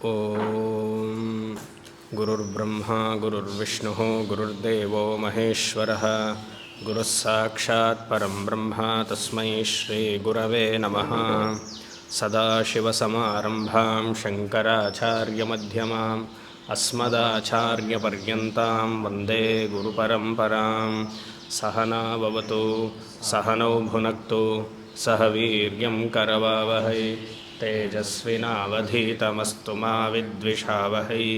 ಓಂ ಗುರುರ್ಬ್ರಹ್ಮ ಗುರುರ್ವಿಷ್ಣುಃ ಗುರುರ್ದೇವೋ ಮಹೇಶ್ವರಃ ಗುರುಃ ಸಾಕ್ಷಾತ್ ಪರಂ ಬ್ರಹ್ಮ ತಸ್ಮೈ ಶ್ರೀ ಗುರವೇ ನಮಃ. ಸದಾಶಿವಸಮಾರಂಭಾಂ ಶಂಕರಾಚಾರ್ಯಮಧ್ಯಮಾಂ ಅಸ್ಮದಾಚಾರ್ಯಪರ್ಯಂತಾಂ ವಂದೇ ಗುರುಪರಂಪರಾಂ. ಸಹನಾ ಭವತು ಸಹನೌ ಭುನಕ್ತು ಸಹ ವೀರ್ಯಂ ಕರವಾವಹೈ ತೇಜಸ್ವಿನಾವಧೀತಮಸ್ತು ಮಾ ವಿದ್ವಿಷಾವಹೈ.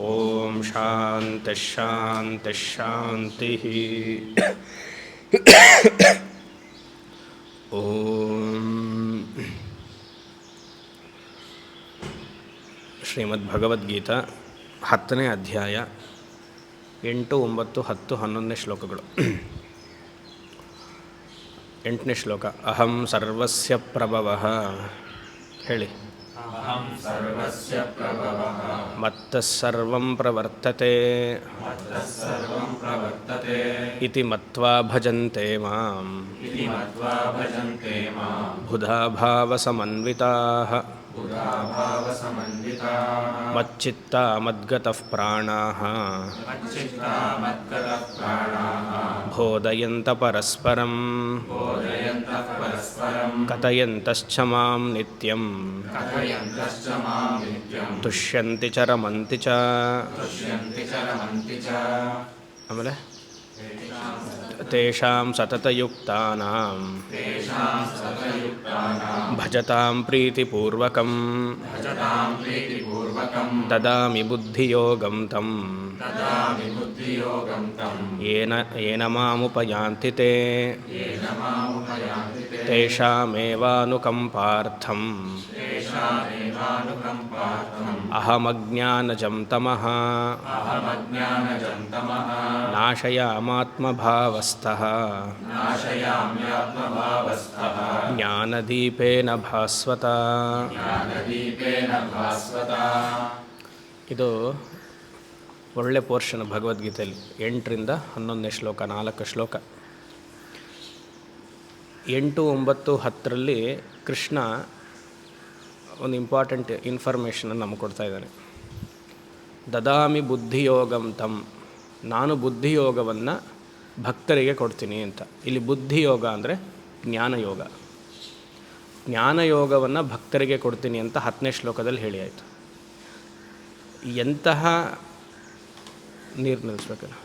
ಓಂ ಶಾಂತಿ ಶಾಂತಿ ಶಾಂತಿ. ಓಂ ಶ್ರೀಮದ್ಭಗವದ್ಗೀತಾ 10ನೇ ಅಧ್ಯಾಯ 8, 9, 10, 11ನೇ ಶ್ಲೋಕಗಳು. 8ನೇ ಶ್ಲೋಕ. ಅಹಂ ಸರ್ವಸ್ಯ ಪ್ರಭವಃ. ಹೇಳಿ. ಅಹಂ ಸರ್ವಸ್ಯ ಪ್ರಭವಃ ಮತ್ತಃ ಸರ್ವಂ ಪ್ರವರ್ತತೆ ಸರ್ವಂ ಪ್ರವರ್ತತೆ ಇತಿ ಮತ್ವಾ ಭಜಂತೆ ಮಾಂ ಇತಿ ಮತ್ವಾ ಭಜಂತೆ ಮಾಂ ಬುಧಾ ಭಾವಸಮನ್ವಿತಾಃ ಬುಧಾಭಾವಸಮನ್ವಿತಾಃ ಮಚ್ಚಿತ್ತಾ ಮದ್ಗತಃ ಪ್ರಾಣಾಃ ಮಚ್ಚಿತ್ತಾ ಮದ್ಗತಃ ಪ್ರಾಣಾಃ ಬೋಧಯಂತ ಪರಸ್ಪರಂ ಬೋಧಯन्तಃ ಪರಸ್ಪರಂ ಕಥಯಂತಶ್ಚ ಮಾಂ ನಿತ್ಯಂ ಕಥಯन्तಶ್ಚ ಮಾಂ ನಿತ್ಯಂ ತುಷ್ಯಂತಿ ಚ ರಮಂತಿ ಚ. ತುಷ್ಯಂತಿ ಚ ರಮಂತಿ ಚ. ಆಮೇಲೆ ತೇಷಾಂ ಸತತಯುಕ್ತಾನಾಂ ಭಜತಾಂ ಪ್ರೀತಿಪೂರ್ವಕಂ ಭಜತಾಂ ಪ್ರೀತಿಪೂರ್ವಕಂ ದದಾಮಿ ಬುದ್ಧಿಯೋಗಂ ತಂ ದದಾಮಿ ಬುದ್ಧಿಯೋಗಂ ತಂ ಯೇನ ಮಾಮುಪಯಾಂತಿ ತೇ ಯೇನ ಮಾಮುಪಯಾಂತಿ ತೇ ತೇಷಾಮೇವಾನುಕಂಪಾರ್ಥಂ ತೇಷಾಮೇವಾನುಕಂಪಾರ್ಥಂ ಅಹಮಜ್ಞಾನಜಂ ತಮಃ ಅಹಮಜ್ಞಾನಜಂ ತಮಃ ನಾಶಯಾಮಾತ್ಮಭಾವಸ್ಥಃ ನಾಶಯಾಮ್ಯಾತ್ಮಭಾವಸ್ಥಃ ಜ್ಞಾನದೀಪೇನ ಭಾಸ್ವತ. ಜ್ಞಾನದೀಪೇನ ಭಾಸ್ವತ. ಇದು ಒಳ್ಳೆ ಪೋರ್ಷನ್ ಭಗವದ್ಗೀತೆಯಲ್ಲಿ. 8ರಿಂದ 11ನೇ ಶ್ಲೋಕ, 4 ಶ್ಲೋಕ. 8, 9, 10ರಲ್ಲಿ ಕೃಷ್ಣ ಒಂದು ಇಂಪಾರ್ಟೆಂಟ್ ಇನ್ಫಾರ್ಮೇಷನನ್ನು ನಮಗೆ ಕೊಡ್ತಾ ಇದ್ದಾನೆ. ದದಾಮಿ ಬುದ್ಧಿಯೋಗಂ ತಂ, ನಾನು ಬುದ್ಧಿಯೋಗವನ್ನು ಭಕ್ತರಿಗೆ ಕೊಡ್ತೀನಿ ಅಂತ. ಇಲ್ಲಿ ಬುದ್ಧಿಯೋಗ ಅಂದರೆ ಜ್ಞಾನಯೋಗ. ಜ್ಞಾನಯೋಗವನ್ನು ಭಕ್ತರಿಗೆ ಕೊಡ್ತೀನಿ ಅಂತ 10ನೇ ಶ್ಲೋಕದಲ್ಲಿ ಹೇಳಿ ಆಯಿತು. ಎಂತಹ ನೀರು ನಿಲ್ಲಿಸ್ಬೇಕಲ್ಲ.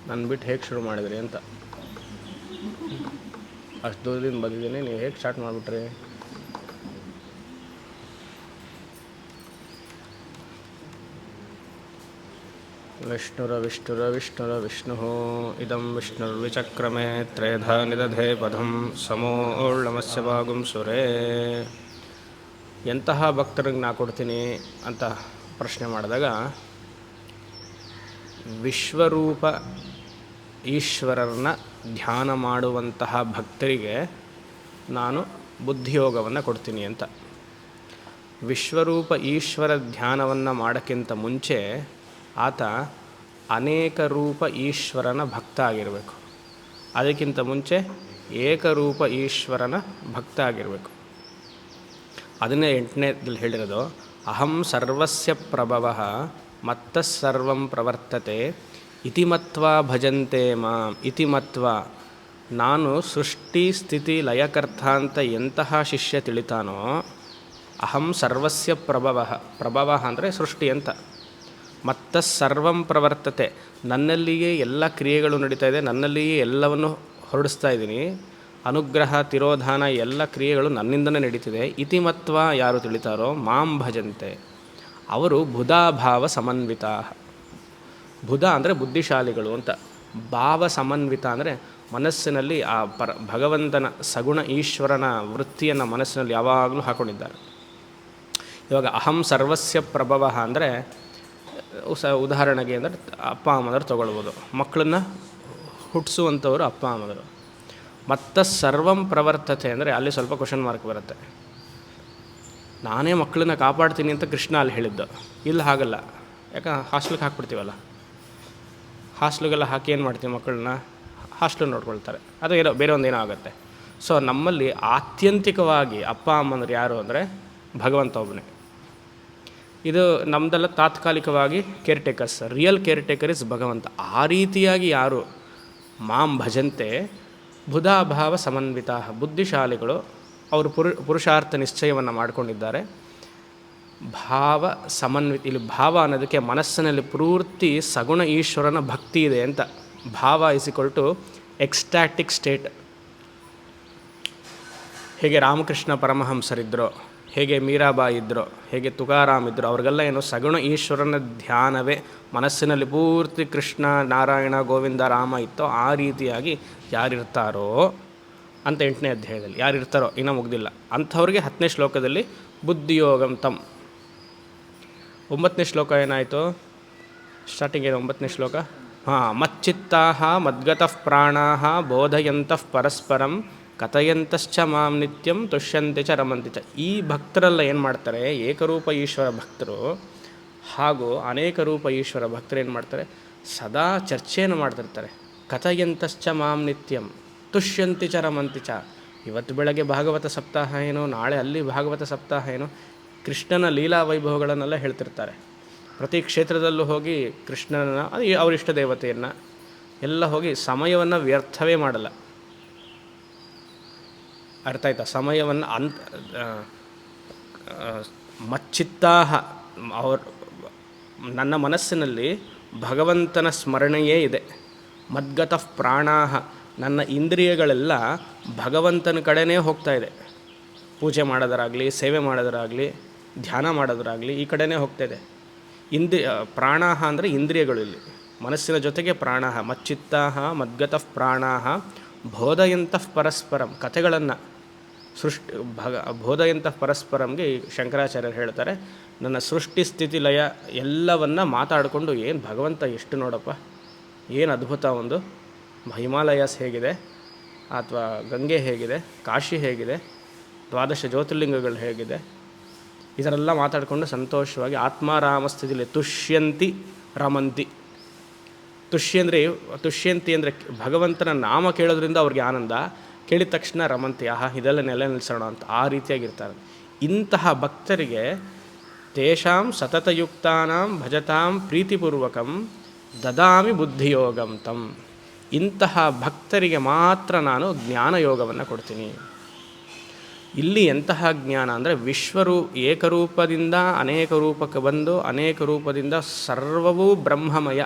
ನಾನು ಬಿಟ್ಟು ಹೇಗೆ ಶುರು ಮಾಡಿದ್ರಿ ಅಂತ. ಅಷ್ಟು ದೂರದಿಂದ ಬಂದಿದ್ದೀನಿ, ನೀವು ಹೇಗೆ ಸ್ಟಾರ್ಟ್ ಮಾಡಿಬಿಟ್ರಿ? ವಿಷ್ಣುರ ವಿಷ್ಣು ಇದಂ ವಿಷ್ಣುರ್ವಿಚಕ್ರಮೇ ತ್ರಯಧಾ ನಿದಧೇ ಪದಂ ಸಮೋರ್ಣಮಸ್ಯ ಭಾಗುಂ ಸುರೇ. ಎಂತಹ ಭಕ್ತರಿಗೆ ನಾ ಕೊಡ್ತೀನಿ ಅಂತ ಪ್ರಶ್ನೆ ಮಾಡಿದಾಗ, ವಿಶ್ವರೂಪ ಈಶ್ವರರನ್ನ ಧ್ಯಾನ ಮಾಡುವಂತಹ ಭಕ್ತರಿಗೆ ನಾನು ಬುದ್ಧಿಯೋಗವನ್ನು ಕೊಡ್ತೀನಿ ಅಂತ. ವಿಶ್ವರೂಪ ಈಶ್ವರ ಧ್ಯಾನವನ್ನು ಮಾಡೋಕ್ಕಿಂತ ಮುಂಚೆ ಆತ ಅನೇಕ ರೂಪ ಈಶ್ವರನ ಭಕ್ತ ಆಗಿರಬೇಕು. ಅದಕ್ಕಿಂತ ಮುಂಚೆ ಏಕರೂಪ ಈಶ್ವರನ ಭಕ್ತ ಆಗಿರಬೇಕು. ಅದನ್ನೇ 8ನೇದಲ್ಲಿ ಹೇಳಿರೋದು. ಅಹಂ ಸರ್ವಸ್ಯ ಪ್ರಭವಃ ಮತ್ತಃ ಸರ್ವಂ ಪ್ರವರ್ತತೆ ಇತಿ ಮತ್ವಾ ಭಜಂತೆ ಮಾಂ. ಇತಿ ಮತ್ವಾ, ನಾನು ಸೃಷ್ಟಿ ಸ್ಥಿತಿ ಲಯಕರ್ತ ಅಂತ ಎಂತಹ ಶಿಷ್ಯ ತಿಳಿತಾನೋ, ಅಹಂ ಸರ್ವಸ್ಯ ಪ್ರಭವಃ. ಪ್ರಭವ ಅಂದರೆ ಸೃಷ್ಟಿ ಅಂತ. ಮತ್ತ ಸರ್ವಂ ಪ್ರವರ್ತತೆ, ನನ್ನಲ್ಲಿಯೇ ಎಲ್ಲ ಕ್ರಿಯೆಗಳು ನಡೀತಾ ಇದೆ, ನನ್ನಲ್ಲಿಯೇ ಎಲ್ಲವನ್ನು ಹೊರಡಿಸ್ತಾ ಇದ್ದೀನಿ, ಅನುಗ್ರಹ ತಿರೋಧಾನ ಎಲ್ಲ ಕ್ರಿಯೆಗಳು ನನ್ನಿಂದನೇ ನಡೀತಿದೆ. ಇತಿಮತ್ವ ಯಾರು ತಿಳಿತಾರೋ ಮಾಂ ಭಜಂತೆ, ಅವರು ಬುಧಾಭಾವ ಸಮನ್ವಿತ. ಬುಧ ಅಂದರೆ ಬುದ್ಧಿಶಾಲಿಗಳು ಅಂತ, ಭಾವ ಸಮನ್ವಿತ ಅಂದರೆ ಮನಸ್ಸಿನಲ್ಲಿ ಆ ಭಗವಂತನ ಸಗುಣ ಈಶ್ವರನ ವೃತ್ತಿಯನ್ನು ಮನಸ್ಸಿನಲ್ಲಿ ಯಾವಾಗಲೂ ಹಾಕ್ಕೊಂಡಿದ್ದಾರೆ. ಇವಾಗ ಅಹಂ ಸರ್ವಸ್ಯ ಪ್ರಭವ ಅಂದರೆ ಉದಾಹರಣೆಗೆ ಅಂದರೆ ಅಪ್ಪ ಅಮ್ಮಂದರು ತೊಗೊಳ್ಬೋದು. ಮಕ್ಕಳನ್ನ ಹುಟ್ಟಿಸುವಂಥವರು ಅಪ್ಪ ಅಮ್ಮಂದರು. ಮತ್ತು ಸರ್ವಂ ಪ್ರವರ್ತತೆ ಅಂದರೆ ಅಲ್ಲಿ ಸ್ವಲ್ಪ ಕ್ವಶನ್ ಮಾರ್ಕ್ ಬರುತ್ತೆ. ನಾನೇ ಮಕ್ಕಳನ್ನ ಕಾಪಾಡ್ತೀನಿ ಅಂತ ಕೃಷ್ಣ ಅಲ್ಲಿ ಹೇಳಿದ್ದು, ಇಲ್ಲಿ ಹಾಗಲ್ಲ. ಯಾಕೆ ಹಾಸ್ಟೆಲ್ಗೆ ಹಾಕ್ಬಿಡ್ತೀವಲ್ಲ, ಹಾಸ್ಟೆಲ್ಗೆಲ್ಲ ಹಾಕಿ ಏನು ಮಾಡ್ತೀವಿ, ಮಕ್ಕಳನ್ನ ಹಾಸ್ಟೆಲ್ ನೋಡ್ಕೊಳ್ತಾರೆ, ಅದು ಏನೋ ಬೇರೆ ಒಂದೇನೋ ಆಗುತ್ತೆ. ಸೊ ನಮ್ಮಲ್ಲಿ ಆತ್ಯಂತಿಕವಾಗಿ ಅಪ್ಪ ಅಮ್ಮಂದರು ಯಾರು ಅಂದರೆ ಭಗವಂತ ಒಬ್ಬನೇ. ಇದು ನಮ್ಮದೆಲ್ಲ ತಾತ್ಕಾಲಿಕವಾಗಿ care takers, real care taker is ಭಗವಂತ. ಆ ರೀತಿಯಾಗಿ ಯಾರು ಮಾಂ ಭಜಂತೆ ಬುಧಾಭಾವ ಸಮನ್ವಿತ, ಬುದ್ಧಿಶಾಲಿಗಳು, ಅವರು ಪುರುಷಾರ್ಥ ನಿಶ್ಚಯವನ್ನು ಮಾಡಿಕೊಂಡಿದ್ದಾರೆ. ಭಾವ ಸಮನ್ವಿತ, ಇಲ್ಲಿ ಭಾವ ಅನ್ನೋದಕ್ಕೆ ಮನಸ್ಸಿನಲ್ಲಿ ಪೂರ್ತಿ ಸಗುಣ ಈಶ್ವರನ ಭಕ್ತಿ ಇದೆ ಅಂತ. ಭಾವ ಟು ಎಕ್ಸ್ಟ್ಯಾಟಿಕ್ ಸ್ಟೇಟ್. ಹೇಗೆ ರಾಮಕೃಷ್ಣ ಪರಮಹಂಸರಿದ್ರೋ, ಹೇಗೆ ಮೀರಾಬಾಯಿ ಇದ್ರೋ, ಹೇಗೆ ತುಕಾರಾಮ್ ಇದ್ದರು, ಅವ್ರಿಗೆಲ್ಲ ಏನು ಸಗುಣ ಈಶ್ವರನ ಧ್ಯಾನವೇ ಮನಸ್ಸಿನಲ್ಲಿ ಪೂರ್ತಿ ಕೃಷ್ಣ ನಾರಾಯಣ ಗೋವಿಂದ ರಾಮ ಇತ್ತೋ ಆ ರೀತಿಯಾಗಿ ಯಾರಿರ್ತಾರೋ ಅಂತ 8ನೇ ಅಧ್ಯಾಯದಲ್ಲಿ ಯಾರಿರ್ತಾರೋ, ಇನ್ನೂ ಮುಗ್ದಿಲ್ಲ ಅಂಥವ್ರಿಗೆ 10ನೇ ಶ್ಲೋಕದಲ್ಲಿ ಬುದ್ಧಿಯೋಗಂ ತಮ್. 9ನೇ ಶ್ಲೋಕ ಏನಾಯಿತು, ಸ್ಟಾರ್ಟಿಂಗ್ ಏನು 9ನೇ ಶ್ಲೋಕ, ಮಚ್ಚಿತ್ತಾಹ ಮದ್ಗತಃ ಪ್ರಾಣಾಹ ಬೋಧಯಂತಃ ಪರಸ್ಪರಂ ಕಥಯಂತಶ್ಚ ಮಾಂ ನಿತ್ಯಂ ತುಷ್ಯಂತೆ ಚ ರಮಂತಿ ಚ. ಈ ಭಕ್ತರೆಲ್ಲ ಏನು ಮಾಡ್ತಾರೆ, ಏಕರೂಪ ಈಶ್ವರ ಭಕ್ತರು ಹಾಗೂ ಅನೇಕ ರೂಪ ಈಶ್ವರ ಭಕ್ತರು ಏನು ಮಾಡ್ತಾರೆ, ಸದಾ ಚರ್ಚೆಯನ್ನು ಮಾಡ್ತಿರ್ತಾರೆ. ಕಥಯಂತಶ್ಚ ಮಾಂ ನಿತ್ಯಂ ತುಷ್ಯಂತಿ ಚ ರಮಂತಿ ಚ. ಇವತ್ತು ಬೆಳಗ್ಗೆ ಭಾಗವತ ಸಪ್ತಾಹ ಏನೋ, ನಾಳೆ ಅಲ್ಲಿ ಭಾಗವತ ಸಪ್ತಾಹ ಏನೋ, ಕೃಷ್ಣನ ಲೀಲಾ ವೈಭವಗಳನ್ನೆಲ್ಲ ಹೇಳ್ತಿರ್ತಾರೆ. ಪ್ರತಿ ಕ್ಷೇತ್ರದಲ್ಲೂ ಹೋಗಿ ಕೃಷ್ಣನ ಅವ್ರ ಇಷ್ಟ ದೇವತೆಯನ್ನು ಎಲ್ಲ ಹೋಗಿ ಸಮಯವನ್ನು ವ್ಯರ್ಥವೇ ಮಾಡಲ್ಲ. ಅರ್ಥ ಆಯ್ತಾ? ಸಮಯವನ್ನು ಮಚ್ಚಿತ್ತಾಹ, ನನ್ನ ಮನಸ್ಸಿನಲ್ಲಿ ಭಗವಂತನ ಸ್ಮರಣೆಯೇ ಇದೆ. ಮದ್ಗತಃ ಪ್ರಾಣಾಹ, ನನ್ನ ಇಂದ್ರಿಯಗಳೆಲ್ಲ ಭಗವಂತನ ಕಡೆನೇ ಹೋಗ್ತಾ ಇದೆ. ಪೂಜೆ ಮಾಡೋದರಾಗಲಿ, ಸೇವೆ ಮಾಡೋದರಾಗಲಿ, ಧ್ಯಾನ ಮಾಡೋದರಾಗಲಿ ಈ ಕಡೆನೇ ಹೋಗ್ತಾ ಇದೆ. ಪ್ರಾಣಾಹ ಅಂದರೆ ಇಂದ್ರಿಯಗಳು, ಇಲ್ಲಿ ಮನಸ್ಸಿನ ಜೊತೆಗೆ ಪ್ರಾಣಾಹ. ಮಚ್ಚಿತ್ತಾಹ ಮದ್ಗತಃ ಪ್ರಾಣಾಹ ಬೋಧಯಂತಃ ಪರಸ್ಪರಂ, ಕಥೆಗಳನ್ನು ಬೋಧಯಂತಃ ಪರಸ್ಪರಂಗೆ ಶಂಕರಾಚಾರ್ಯರು ಹೇಳ್ತಾರೆ, ನನ್ನ ಸೃಷ್ಟಿ ಸ್ಥಿತಿ ಲಯ ಎಲ್ಲವನ್ನು ಮಾತಾಡಿಕೊಂಡು, ಏನು ಭಗವಂತ ಎಷ್ಟು ನೋಡಪ್ಪ, ಏನು ಅದ್ಭುತ, ಒಂದು ಹಿಮಾಲಯಸ್ ಹೇಗಿದೆ, ಅಥವಾ ಗಂಗೆ ಹೇಗಿದೆ, ಕಾಶಿ ಹೇಗಿದೆ, 12 ಜ್ಯೋತಿರ್ಲಿಂಗಗಳು ಹೇಗಿದೆ, ಇದರೆಲ್ಲ ಮಾತಾಡಿಕೊಂಡು ಸಂತೋಷವಾಗಿ ಆತ್ಮಾರಾಮ ಸ್ಥಿತಿಯಲ್ಲಿ ತುಷ್ಯಂತಿ ರಮಂತಿ. ತುಷ್ಯಂತಿ ಅಂದರೆ ಭಗವಂತನ ನಾಮ ಕೇಳೋದ್ರಿಂದ ಅವ್ರಿಗೆ ಆನಂದ, ಕೇಳಿದ ತಕ್ಷಣ ರಮಂತಿ, ಇದೆಲ್ಲ ನೆಲೆ ನಿಲ್ಲಿಸೋಣ ಅಂತ ಆ ರೀತಿಯಾಗಿರ್ತಾರೆ. ಇಂತಹ ಭಕ್ತರಿಗೆ ತೇಷಾಂ ಸತತಯುಕ್ತಾನಾಂ ಭಜತಾಂ ಪ್ರೀತಿಪೂರ್ವಕಂ ದದಾಮಿ ಬುದ್ಧಿಯೋಗಂ ತಂ. ಇಂತಹ ಭಕ್ತರಿಗೆ ಮಾತ್ರ ನಾನು ಜ್ಞಾನಯೋಗವನ್ನು ಕೊಡ್ತೀನಿ. ಇಲ್ಲಿ ಎಂತಹ ಜ್ಞಾನ ಅಂದರೆ ಏಕರೂಪದಿಂದ ಅನೇಕ ರೂಪಕ್ಕೆ ಬಂದು ಅನೇಕ ರೂಪದಿಂದ ಸರ್ವವೂ ಬ್ರಹ್ಮಮಯ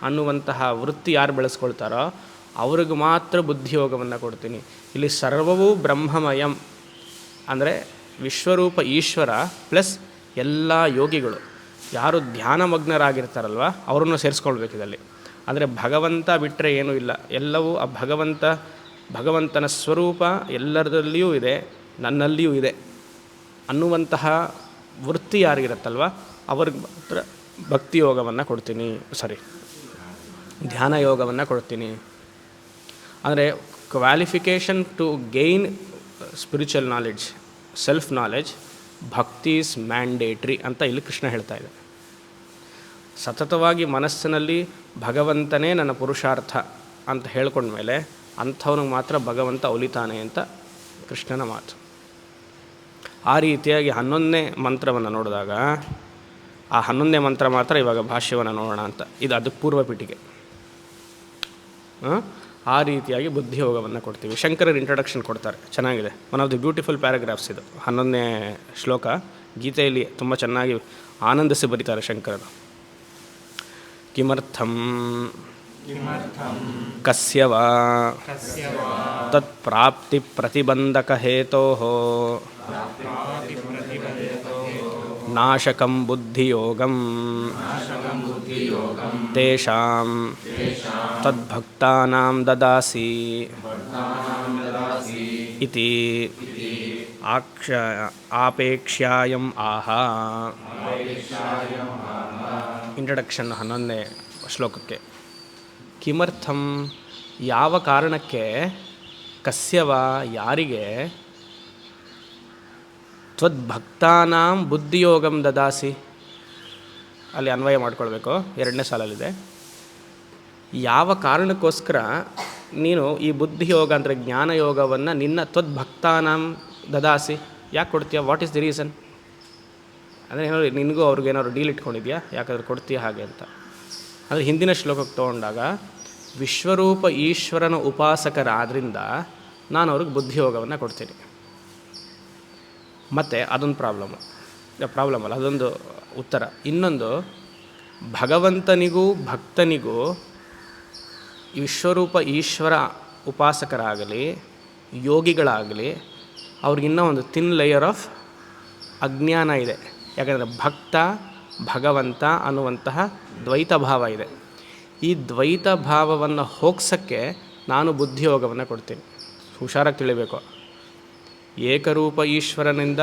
ಅನ್ನುವಂತಹ ವೃತ್ತಿ ಯಾರು ಬೆಳೆಸ್ಕೊಳ್ತಾರೋ ಅವ್ರಿಗೆ ಮಾತ್ರ ಬುದ್ಧಿಯೋಗವನ್ನು ಕೊಡ್ತೀನಿ. ಇಲ್ಲಿ ಸರ್ವವೂ ಬ್ರಹ್ಮಮಯಂ ಅಂದರೆ ವಿಶ್ವರೂಪ ಈಶ್ವರ ಪ್ಲಸ್ ಎಲ್ಲ ಯೋಗಿಗಳು ಯಾರು ಧ್ಯಾನಮಗ್ನರಾಗಿರ್ತಾರಲ್ವ ಅವರನ್ನು ಸೇರಿಸ್ಕೊಳ್ಬೇಕಿದಲ್ಲಿ. ಅಂದರೆ ಭಗವಂತ ಬಿಟ್ಟರೆ ಏನೂ ಇಲ್ಲ, ಎಲ್ಲವೂ ಆ ಭಗವಂತನ ಸ್ವರೂಪ ಎಲ್ಲರದಲ್ಲಿಯೂ ಇದೆ, ನನ್ನಲ್ಲಿಯೂ ಇದೆ ಅನ್ನುವಂತಹ ವೃತ್ತಿ ಯಾರಿಗಿರುತ್ತಲ್ವ ಅವ್ರಿಗೆ ಮಾತ್ರ ಭಕ್ತಿಯೋಗವನ್ನು ಕೊಡ್ತೀನಿ, ಧ್ಯಾನ ಯೋಗವನ್ನು ಕೊಡ್ತೀನಿ. ಅಂದರೆ qualification to gain spiritual knowledge, self knowledge, ಭಕ್ತಿ ಈಸ್ ಮ್ಯಾಂಡೇಟ್ರಿ ಅಂತ ಇಲ್ಲಿ ಕೃಷ್ಣ ಹೇಳ್ತಾ ಇದೆ. ಸತತವಾಗಿ ಮನಸ್ಸಿನಲ್ಲಿ ಭಗವಂತನೇ ನನ್ನ ಪುರುಷಾರ್ಥ ಅಂತ ಹೇಳ್ಕೊಂಡ್ಮೇಲೆ ಅಂಥವನಿಗೆ ಮಾತ್ರ ಭಗವಂತ ಒಲಿತಾನೆ ಅಂತ ಕೃಷ್ಣನ ಮಾತು. ಆ ರೀತಿಯಾಗಿ 11ನೇ ಮಂತ್ರವನ್ನು ನೋಡಿದಾಗ, ಆ 11ನೇ ಮಂತ್ರ ಮಾತ್ರ ಇವಾಗ ಭಾಷ್ಯವನ್ನು ನೋಡೋಣ ಅಂತ, ಇದು ಅದಕ್ಕೆ ಪೂರ್ವ ಪೀಠಿಗೆ. ಆ ರೀತಿಯಾಗಿ ಬುದ್ಧಿಯೋಗವನ್ನು ಕೊಡ್ತೀವಿ. ಶಂಕರರು ಇಂಟ್ರಡಕ್ಷನ್ ಕೊಡ್ತಾರೆ, ಚೆನ್ನಾಗಿದೆ. One of the beautiful paragraphs ಇದು 11ನೇ ಶ್ಲೋಕ. ಗೀತೆಯಲ್ಲಿ ತುಂಬ ಚೆನ್ನಾಗಿ ಆನಂದಿಸಿ ಬರೀತಾರೆ ಶಂಕರರು. ಕಿಮರ್ಥಂ ಕಸ್ಯ ವಾ ತತ್ಪ್ರಾಪ್ತಿ ಪ್ರತಿಬಂಧಕ ಹೇತೋಃ ನಾಶಕಂ ಬುದ್ಧಿಯೋಗಂ ತೇಷಾಂ ತದ್ಭಕ್ತಾನಾಂ ದದಾಸಿ ಇತಿ ಆಪೇಕ್ಷ್ಯಾಯಂ ಆಹ. ಇಂಟ್ರಡಕ್ಷನ್ 11ನೇ ಶ್ಲೋಕಕ್ಕೆ. ಕಿಮರ್ಥಂ ಯಾವ ಕಾರಣಕ್ಕೆ, ಕಸ್ಯವ ಯಾರಿಗೆ, ತ್ವದ್ಭಕ್ತಾನಾಂ ಬುದ್ಧಿಯೋಗಂ ದದಾಸಿ, ಅಲ್ಲಿ ಅನ್ವಯ ಮಾಡ್ಕೊಳ್ಬೇಕು, 2ನೇ ಸಾಲಲ್ಲಿದೆ. ಯಾವ ಕಾರಣಕ್ಕೋಸ್ಕರ ನೀನು ಈ ಬುದ್ಧಿಯೋಗ ಅಂದರೆ ಜ್ಞಾನಯೋಗವನ್ನು ನಿನ್ನ ತ್ವದ್ಭಕ್ತಾನಾಂ ದದಾಸಿ, ಯಾಕೆ ಕೊಡ್ತೀಯ, ವಾಟ್ ಈಸ್ ದಿ ರೀಸನ್? ಅಂದರೆ ಏನಾದ್ರು ನಿನಗೂ ಅವ್ರಿಗೇನಾದ್ರು ಡೀಲ್ ಇಟ್ಕೊಂಡಿದ್ಯಾ, ಯಾಕಾದ್ರೆ ಕೊಡ್ತೀಯ ಹಾಗೆ ಅಂತ. ಅಂದರೆ ಹಿಂದಿನ ಶ್ಲೋಕಕ್ಕೆ ತೊಗೊಂಡಾಗ ವಿಶ್ವರೂಪ ಈಶ್ವರನ ಉಪಾಸಕರಾದ್ರಿಂದ ನಾನು ಅವ್ರಿಗೆ ಬುದ್ಧಿಯೋಗವನ್ನು ಕೊಡ್ತೀನಿ. ಮತ್ತು ಅದೊಂದು ಪ್ರಾಬ್ಲಮ್ ಅಲ್ಲ, ಅದೊಂದು ಉತ್ತರ. ಇನ್ನೊಂದು, ಭಗವಂತನಿಗೂ ಭಕ್ತನಿಗೂ ವಿಶ್ವರೂಪ ಈಶ್ವರ ಉಪಾಸಕರಾಗಲಿ ಯೋಗಿಗಳಾಗಲಿ ಅವ್ರಿಗಿನ್ನೂ ಒಂದು ಥಿನ್ ಲೇಯರ್ ಆಫ್ ಅಜ್ಞಾನ ಇದೆ. ಯಾಕಂದರೆ ಭಕ್ತ ಭಗವಂತ ಅನ್ನುವಂತಹ ದ್ವೈತ ಭಾವ ಇದೆ. ಈ ದ್ವೈತ ಭಾವವನ್ನು ಹೋಗ್ಸೋಕ್ಕೆ ನಾನು ಬುದ್ಧಿಯೋಗವನ್ನು ಕೊಡ್ತೀನಿ. ಹುಷಾರಾಗಿ ತಿಳಿಬೇಕು. ಏಕರೂಪ ಈಶ್ವರನಿಂದ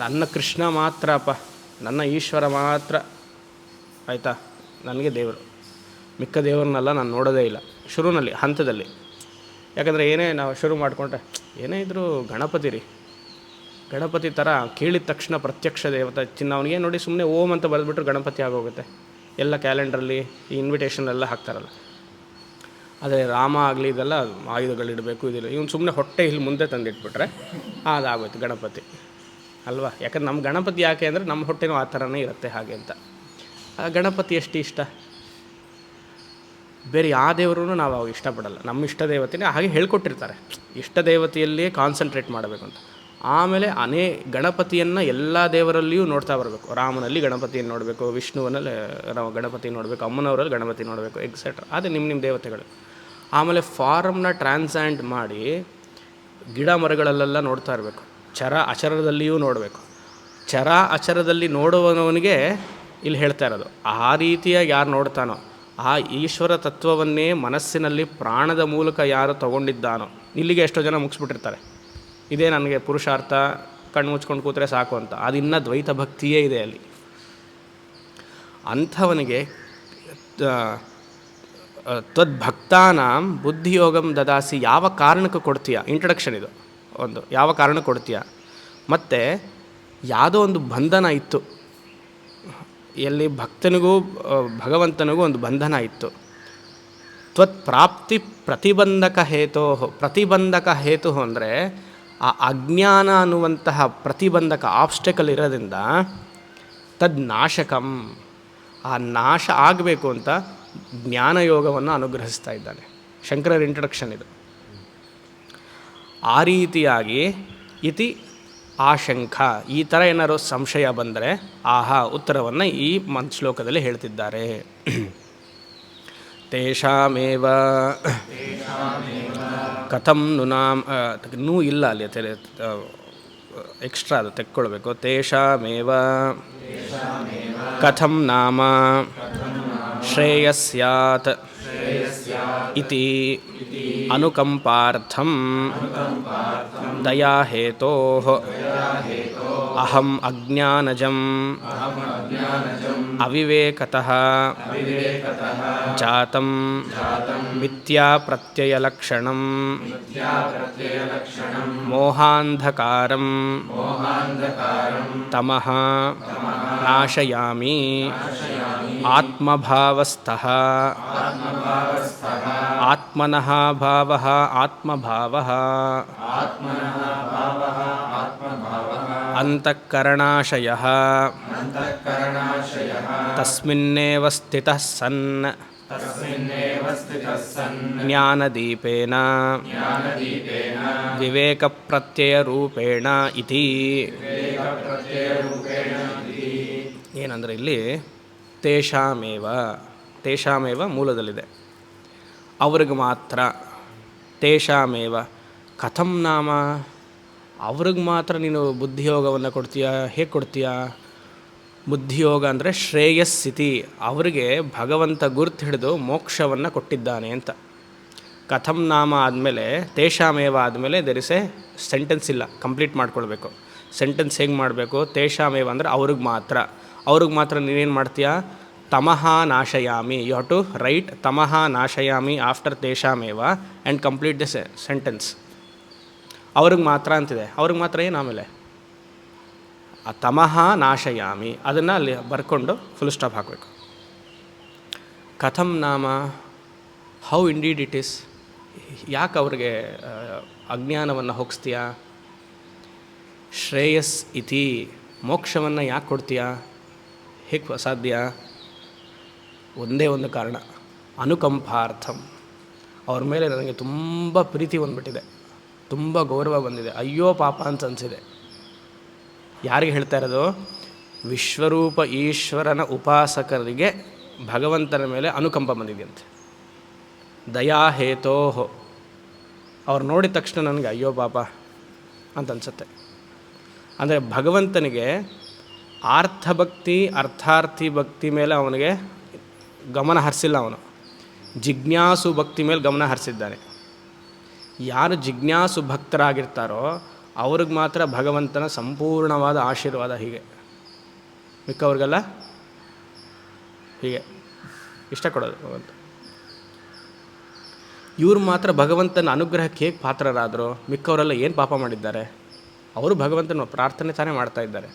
ನನ್ನ ಕೃಷ್ಣ ಮಾತ್ರಪ್ಪ, ನನ್ನ ಈಶ್ವರ ಮಾತ್ರ, ಆಯಿತಾ, ನನಗೆ ದೇವರು, ಮಿಕ್ಕ ದೇವ್ರನ್ನೆಲ್ಲ ನಾನು ನೋಡೋದೇ ಇಲ್ಲ ಶುರುವಿನಲ್ಲಿ, ಹಂತದಲ್ಲಿ. ಯಾಕಂದರೆ ಏನೇ ನಾವು ಶುರು ಮಾಡಿಕೊಂಡ್ರೆ ಏನೇ ಇದ್ದರೂ ಗಣಪತಿ ಥರ ಕೇಳಿದ ತಕ್ಷಣ ಪ್ರತ್ಯಕ್ಷ ದೇವತೆ ಚಿನ್ನ, ಅವನಿಗೆ ನೋಡಿ ಸುಮ್ಮನೆ ಓಂ ಅಂತ ಬರೆದ್ಬಿಟ್ರೆ ಗಣಪತಿ ಆಗೋಗುತ್ತೆ. ಎಲ್ಲ ಕ್ಯಾಲೆಂಡ್ರಲ್ಲಿ ಈ ಇನ್ವಿಟೇಷನ್ ಹಾಕ್ತಾರಲ್ಲ. ಆದರೆ ರಾಮ ಆಗಲಿ ಇದೆಲ್ಲ ಆಯುಧಗಳಿಡಬೇಕು, ಇದಿಲ್ಲ. ಇವನು ಸುಮ್ಮನೆ ಹೊಟ್ಟೆ ಇಲ್ಲಿ ಮುಂದೆ ತಂದಿಟ್ಬಿಟ್ರೆ ಅದಾಗೋಯ್ತು ಗಣಪತಿ ಅಲ್ವಾ. ಯಾಕಂದ್ರೆ ನಮ್ಮ ಗಣಪತಿ ಯಾಕೆ ಅಂದರೆ ನಮ್ಮ ಹೊಟ್ಟೆನೂ ಆ ಥರನೇ ಇರುತ್ತೆ ಹಾಗೆ ಅಂತ. ಗಣಪತಿ ಎಷ್ಟು ಇಷ್ಟ, ಬೇರೆ ಯಾವ ದೇವರೂ ನಾವು ಅವಾಗ ಇಷ್ಟಪಡಲ್ಲ. ನಮ್ಮ ಇಷ್ಟ ದೇವತೆನೇ ಹಾಗೆ ಹೇಳ್ಕೊಟ್ಟಿರ್ತಾರೆ, ಇಷ್ಟ ದೇವತೆಯಲ್ಲಿಯೇ ಕಾನ್ಸಂಟ್ರೇಟ್ ಮಾಡಬೇಕು ಅಂತ. ಆಮೇಲೆ ಗಣಪತಿಯನ್ನು ಎಲ್ಲ ದೇವರಲ್ಲಿಯೂ ನೋಡ್ತಾ ಬರಬೇಕು. ರಾಮನಲ್ಲಿ ಗಣಪತಿಯನ್ನು ನೋಡಬೇಕು, ವಿಷ್ಣುವನಲ್ಲಿ ಗಣಪತಿ ನೋಡಬೇಕು, ಅಮ್ಮನವರಲ್ಲಿ ಗಣಪತಿ ನೋಡಬೇಕು, ಎಕ್ಸೆಟ್ರಾ. ಅದೇ ನಿಮ್ಮ ದೇವತೆಗಳು. ಆಮೇಲೆ ಫಾರಮ್ನ ಟ್ರಾನ್ಸ್ಯಾಂಡ್ ಮಾಡಿ ಗಿಡ ಮರಗಳಲ್ಲೆಲ್ಲ ನೋಡ್ತಾ ಇರಬೇಕು. ಚರ ಅಚರದಲ್ಲಿಯೂ ನೋಡಬೇಕು. ಚರ ಅಚರದಲ್ಲಿ ನೋಡುವವನಿಗೆ ಇಲ್ಲಿ ಹೇಳ್ತಾ ಇರೋದು. ಆ ರೀತಿಯಾಗಿ ಯಾರು ನೋಡ್ತಾನೋ, ಆ ಈಶ್ವರ ತತ್ವವನ್ನೇ ಮನಸ್ಸಿನಲ್ಲಿ ಪ್ರಾಣದ ಮೂಲಕ ಯಾರು ತಗೊಂಡಿದ್ದಾನೋ, ಇಲ್ಲಿಗೆ ಎಷ್ಟೋ ಜನ ಮುಗಿಸ್ಬಿಟ್ಟಿರ್ತಾರೆ, ಇದೇ ನನಗೆ ಪುರುಷಾರ್ಥ, ಕಣ್ಣು ಮುಚ್ಕೊಂಡು ಕೂತ್ರೆ ಸಾಕು ಅಂತ. ಅದಿನ್ನೂ ದ್ವೈತ ಭಕ್ತಿಯೇ ಇದೆ ಅಲ್ಲಿ. ಅಂಥವನಿಗೆ ತ್ವದ್ಭಕ್ತಾನಾಂ ಬುದ್ಧಿಯೋಗಂ ದದಾಸಿ, ಯಾವ ಕಾರಣಕ್ಕೆ ಕೊಡ್ತೀಯ, ಇಂಟ್ರಡಕ್ಷನ್ ಇದು ಒಂದು, ಯಾವ ಕಾರಣಕ್ಕೆ ಕೊಡ್ತೀಯ. ಮತ್ತು ಯಾವುದೋ ಒಂದು ಬಂಧನ ಇತ್ತು, ಎಲ್ಲಿ ಭಕ್ತನಿಗೂ ಭಗವಂತನಿಗೂ ಒಂದು ಬಂಧನ ಇತ್ತು. ತ್ವತ್ಪ್ರಾಪ್ತಿ ಪ್ರತಿಬಂಧಕ ಹೇತು ಅಂದರೆ ಆ ಅಜ್ಞಾನ ಅನ್ನುವಂತಹ ಪ್ರತಿಬಂಧಕ ಆಬ್ಸ್ಟೆಕಲ್ ಇರೋದ್ರಿಂದ ತದ್ನಾಶಕಂ, ಆ ನಾಶ ಆಗಬೇಕು ಅಂತ ಜ್ಞಾನಯೋಗವನ್ನು ಅನುಗ್ರಹಿಸ್ತಾ ಇದ್ದಾನೆ. ಶಂಕರರ ಇಂಟ್ರಡಕ್ಷನ್ ಇದು. ಆ ರೀತಿಯಾಗಿ ಇತಿ ಆಶಂಕ, ಈ ಥರ ಏನಾದ್ರು ಸಂಶಯ ಬಂದರೆ ಆಹಾ ಉತ್ತರವನ್ನು ಈ ಶ್ಲೋಕದಲ್ಲಿ ಹೇಳ್ತಿದ್ದಾರೆ. ತೇಷಾಮೇವ ಕಥಂ ನುನಾಂ, ನೂ ಇಲ್ಲ ಅಲ್ಲಿ, ಎಕ್ಸ್ಟ್ರಾ ಅದು ತೆಕ್ಕೊಳ್ಬೇಕು. ತೇಷಾಮೇವ ಕಥಂ ನಾಮ ಶ್ರೇಯಸ್ಯಾತ್ ಇತಿ ಅನುಕಂಪಾರ್ಥಂ ದಯಾಹೇತೋಃ ಅಹಂ ಅಜ್ಞಾನಜಂ ಅವಿವೇಕತಃ ಜಾತಂ ಮಿಥ್ಯಾಪ್ರತ್ಯಯಲಕ್ಷಣಂ ಮೋಹಾಂಧಕಾರಂ ತಮಃ ನಾಶಯಾಮಿ ಆತ್ಮಭಾವಸ್ಥಃ ಆತ್ಮನಃ ಭಾವಃ ಆತ್ಮಭಾವಃ ಅಂತಃಕರಣಾಶಯಃ ತಸ್ಮಿನ್ನೇವ ಸ್ಥಿತಃ ಸನ್ ಜ್ಞಾನದೀಪೇನ ವಿವೇಕಪ್ರತ್ಯಯರೂಪೇಣ ಇತಿ. ಏನಂದರೆ ಇಲ್ಲಿ ತೇಷಾಮೇವ ತೇಷಾಮೇವ ಮೂಲದಲ್ಲಿದೆ. ಅವ್ರಿಗೆ ಮಾತ್ರ, ತೇಷಾಮೇವ ಕಥಂ ನಾಮ, ಅವ್ರಿಗೆ ಮಾತ್ರ ನೀನು ಬುದ್ಧಿಯೋಗವನ್ನು ಕೊಡ್ತೀಯಾ? ಹೇಗೆ ಕೊಡ್ತೀಯಾ? ಬುದ್ಧಿಯೋಗ ಅಂದರೆ ಶ್ರೇಯಸ್ಸಿತಿ, ಅವರಿಗೆ ಭಗವಂತ ಗುರ್ತು ಹಿಡಿದು ಮೋಕ್ಷವನ್ನು ಕೊಟ್ಟಿದ್ದಾನೆ ಅಂತ. ಕಥಂ ನಾಮ ಆದಮೇಲೆ ತೇಷಾಮೇವ ಆದಮೇಲೆ ದೇರ್ ಇಸ್ ಎ ಸೆಂಟೆನ್ಸ್ ಇಲ್ಲ, ಕಂಪ್ಲೀಟ್ ಮಾಡ್ಕೊಳ್ಬೇಕು. ಸೆಂಟೆನ್ಸ್ ಹೇಗೆ ಮಾಡಬೇಕು? ತೇಷಾಮೇವ ಅಂದರೆ ಅವ್ರಿಗೆ ಮಾತ್ರ. ಅವ್ರಿಗೆ ಮಾತ್ರ ನೀನೇನು ಮಾಡ್ತೀಯಾ? ತಮಃ ನಾಶಯಾಮಿ. ಯು ಹ್ಯಾವ್ ಟು ರೈಟ್ ತಮಃ ನಾಶಯಾಮಿ ಆಫ್ಟರ್ ತೇಷಾಮೇವ ಆ್ಯಂಡ್ ಕಂಪ್ಲೀಟ್ ದಿಸ್ ಸೆಂಟೆನ್ಸ್. ಅವ್ರಿಗೆ ಮಾತ್ರ ಅಂತಿದೆ, ಅವ್ರಿಗೆ ಮಾತ್ರ ಏನು ಆಮೇಲೆ ಆ ತಮಃ ನಾಶಯಾಮಿ ಅದನ್ನು ಅಲ್ಲಿ ಬರ್ಕೊಂಡು ಫುಲ್ ಸ್ಟಾಪ್ ಹಾಕಬೇಕು. ಕಥಂ ನಾಮ, ಹೌ ಇಂಡೀಡ್ ಇಟ್ ಈಸ್, ಯಾಕೆ ಅವ್ರಿಗೆ ಅಜ್ಞಾನವನ್ನು ಹೋಗಿಸ್ತೀಯಾ? ಶ್ರೇಯಸ್ ಇತಿ, ಮೋಕ್ಷವನ್ನು ಯಾಕೆ ಕೊಡ್ತೀಯಾ? ಹೇಗೆ ಸಾಧ್ಯ? ಒಂದೇ ಒಂದು ಕಾರಣ, ಅನುಕಂಪಾರ್ಥಂ. ಅವ್ರ ಮೇಲೆ ನನಗೆ ತುಂಬ ಪ್ರೀತಿ ಬಂದ್ಬಿಟ್ಟಿದೆ, ತುಂಬ ಗೌರವ ಬಂದಿದೆ, ಅಯ್ಯೋ ಪಾಪ ಅಂತ ಅನಿಸಿದೆ. ಯಾರಿಗೆ ಹೇಳ್ತಾ ಇರೋದು? ವಿಶ್ವರೂಪ ಈಶ್ವರನ ಉಪಾಸಕರಿಗೆ ಭಗವಂತನ ಮೇಲೆ ಅನುಕಂಪ ಬಂದಿದೆಯಂತೆ. ದಯಾಹೇತೋ, ಅವ್ರು ನೋಡಿದ ತಕ್ಷಣ ನನಗೆ ಅಯ್ಯೋ ಪಾಪ ಅಂತ ಅನಿಸುತ್ತೆ. ಅಂದರೆ ಭಗವಂತನಿಗೆ ಆರ್ಥಭಕ್ತಿ ಅರ್ಥಾರ್ಥಿ ಭಕ್ತಿ ಮೇಲೆ ಅವನಿಗೆ ಗಮನ ಹರಿಸಿಲ್ಲ, ಅವನು ಜಿಜ್ಞಾಸು ಭಕ್ತಿ ಮೇಲೆ ಗಮನ ಹರಿಸಿದ್ದಾನೆ. ಯಾರು ಜಿಜ್ಞಾಸು ಭಕ್ತರಾಗಿರ್ತಾರೋ ಅವ್ರಿಗೆ ಮಾತ್ರ ಭಗವಂತನ ಸಂಪೂರ್ಣವಾದ ಆಶೀರ್ವಾದ. ಹೀಗೆ ಮಿಕ್ಕವ್ರಿಗೆಲ್ಲ ಹೀಗೆ ಇಷ್ಟ ಕೊಡೋದು ಭಗವಂತ. ಇವ್ರು ಮಾತ್ರ ಭಗವಂತನ ಅನುಗ್ರಹಕ್ಕೆ ಹೇಗೆ ಪಾತ್ರರಾದರು? ಮಿಕ್ಕವರೆಲ್ಲ ಏನು ಪಾಪ ಮಾಡಿದ್ದಾರೆ? ಅವರು ಭಗವಂತನ ಪ್ರಾರ್ಥನೆ ತಾನೇ ಮಾಡ್ತಾ ಇದ್ದಾರೆ,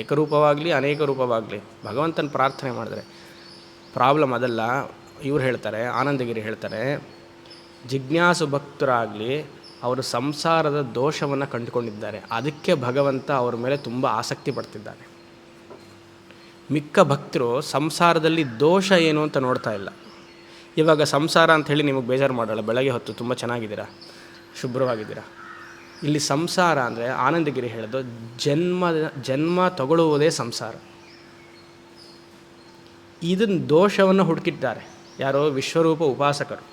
ಏಕರೂಪವಾಗಲಿ ಅನೇಕ ರೂಪವಾಗಲಿ ಭಗವಂತನ ಪ್ರಾರ್ಥನೆ ಮಾಡಿದ್ರೆ. ಪ್ರಾಬ್ಲಮ್ ಅದಲ್ಲ. ಇವ್ರು ಹೇಳ್ತಾರೆ, ಆನಂದಗಿರಿ ಹೇಳ್ತಾರೆ, ಜಿಜ್ಞಾಸು ಭಕ್ತರಾಗಲಿ ಅವರು ಸಂಸಾರದ ದೋಷವನ್ನು ಕಂಡುಕೊಂಡಿದ್ದಾರೆ, ಅದಕ್ಕೆ ಭಗವಂತ ಅವ್ರ ಮೇಲೆ ತುಂಬ ಆಸಕ್ತಿ ಪಡ್ತಿದ್ದಾನೆ. ಮಿಕ್ಕ ಭಕ್ತರು ಸಂಸಾರದಲ್ಲಿ ದೋಷ ಏನು ಅಂತ ನೋಡ್ತಾ ಇಲ್ಲ. ಇವಾಗ ಸಂಸಾರ ಅಂಥೇಳಿ ನಿಮಗೆ ಬೇಜಾರು ಮಾಡೋಲ್ಲ, ಬೆಳಗ್ಗೆ ಹೊತ್ತು ತುಂಬ ಚೆನ್ನಾಗಿದ್ದೀರಾ, ಶುಭ್ರವಾಗಿದ್ದೀರಾ. ಇಲ್ಲಿ ಸಂಸಾರ ಅಂದರೆ ಆನಂದಗಿರಿ ಹೇಳೋದು ಜನ್ಮ ತಗೊಳ್ಳುವುದೇ ಸಂಸಾರ. ಇದನ್ನು ದೋಷವನ್ನು ಹುಡುಕಿದ್ದಾರೆ ಯಾರೋ? ವಿಶ್ವರೂಪ ಉಪಾಸಕರು.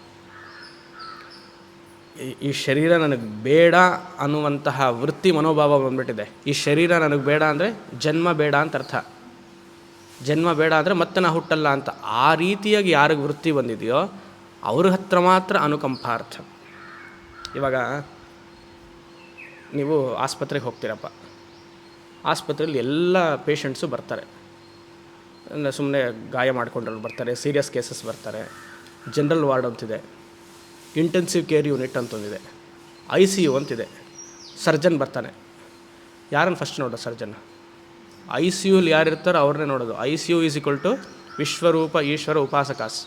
ಈ ಶರೀರ ನನಗೆ ಬೇಡ ಅನ್ನುವಂತಹ ವೃತ್ತಿ ಮನೋಭಾವ ಬಂದ್ಬಿಟ್ಟಿದೆ. ಈ ಶರೀರ ನನಗೆ ಬೇಡ ಅಂದರೆ ಜನ್ಮ ಬೇಡ ಅಂತ ಅರ್ಥ. ಜನ್ಮ ಬೇಡ ಅಂದರೆ ಮತ್ತೆ ನಾ ಹುಟ್ಟಲ್ಲ ಅಂತ. ಆ ರೀತಿಯಾಗಿ ಯಾರಿಗೆ ವೃತ್ತಿ ಬಂದಿದೆಯೋ ಅವ್ರ ಹತ್ರ ಮಾತ್ರ ಅನುಕಂಪಾರ್ಥ. ಇವಾಗ ನೀವು ಆಸ್ಪತ್ರೆಗೆ ಹೋಗ್ತೀರಪ್ಪ, ಆಸ್ಪತ್ರೆಯಲ್ಲಿ ಎಲ್ಲ ಪೇಷಂಟ್ಸು ಬರ್ತಾರೆ. ಸುಮ್ಮನೆ ಗಾಯ ಮಾಡ್ಕೊಂಡ್ರು ಬರ್ತಾರೆ, ಸೀರಿಯಸ್ ಕೇಸಸ್ ಬರ್ತಾರೆ, ಜನರಲ್ ವಾರ್ಡ್ ಅಂತಿದೆ, ಇಂಟೆನ್ಸಿವ್ ಕೇರ್ ಯೂನಿಟ್ ಅಂತಂದಿದೆ, ICU ಅಂತಿದೆ. ಸರ್ಜನ್ ಬರ್ತಾನೆ, ಯಾರನ್ನು ಫಸ್ಟ್ ನೋಡೋದು? ಸರ್ಜನ್. ICUಲಿ ಯಾರು ಇರ್ತಾರೋ ಅವ್ರನ್ನೇ ನೋಡೋದು. ICU ಈಸ್ ಈಕ್ವಲ್ ಟು ವಿಶ್ವರೂಪ ಈಶ್ವರ ಉಪಾಸಕಾಸ್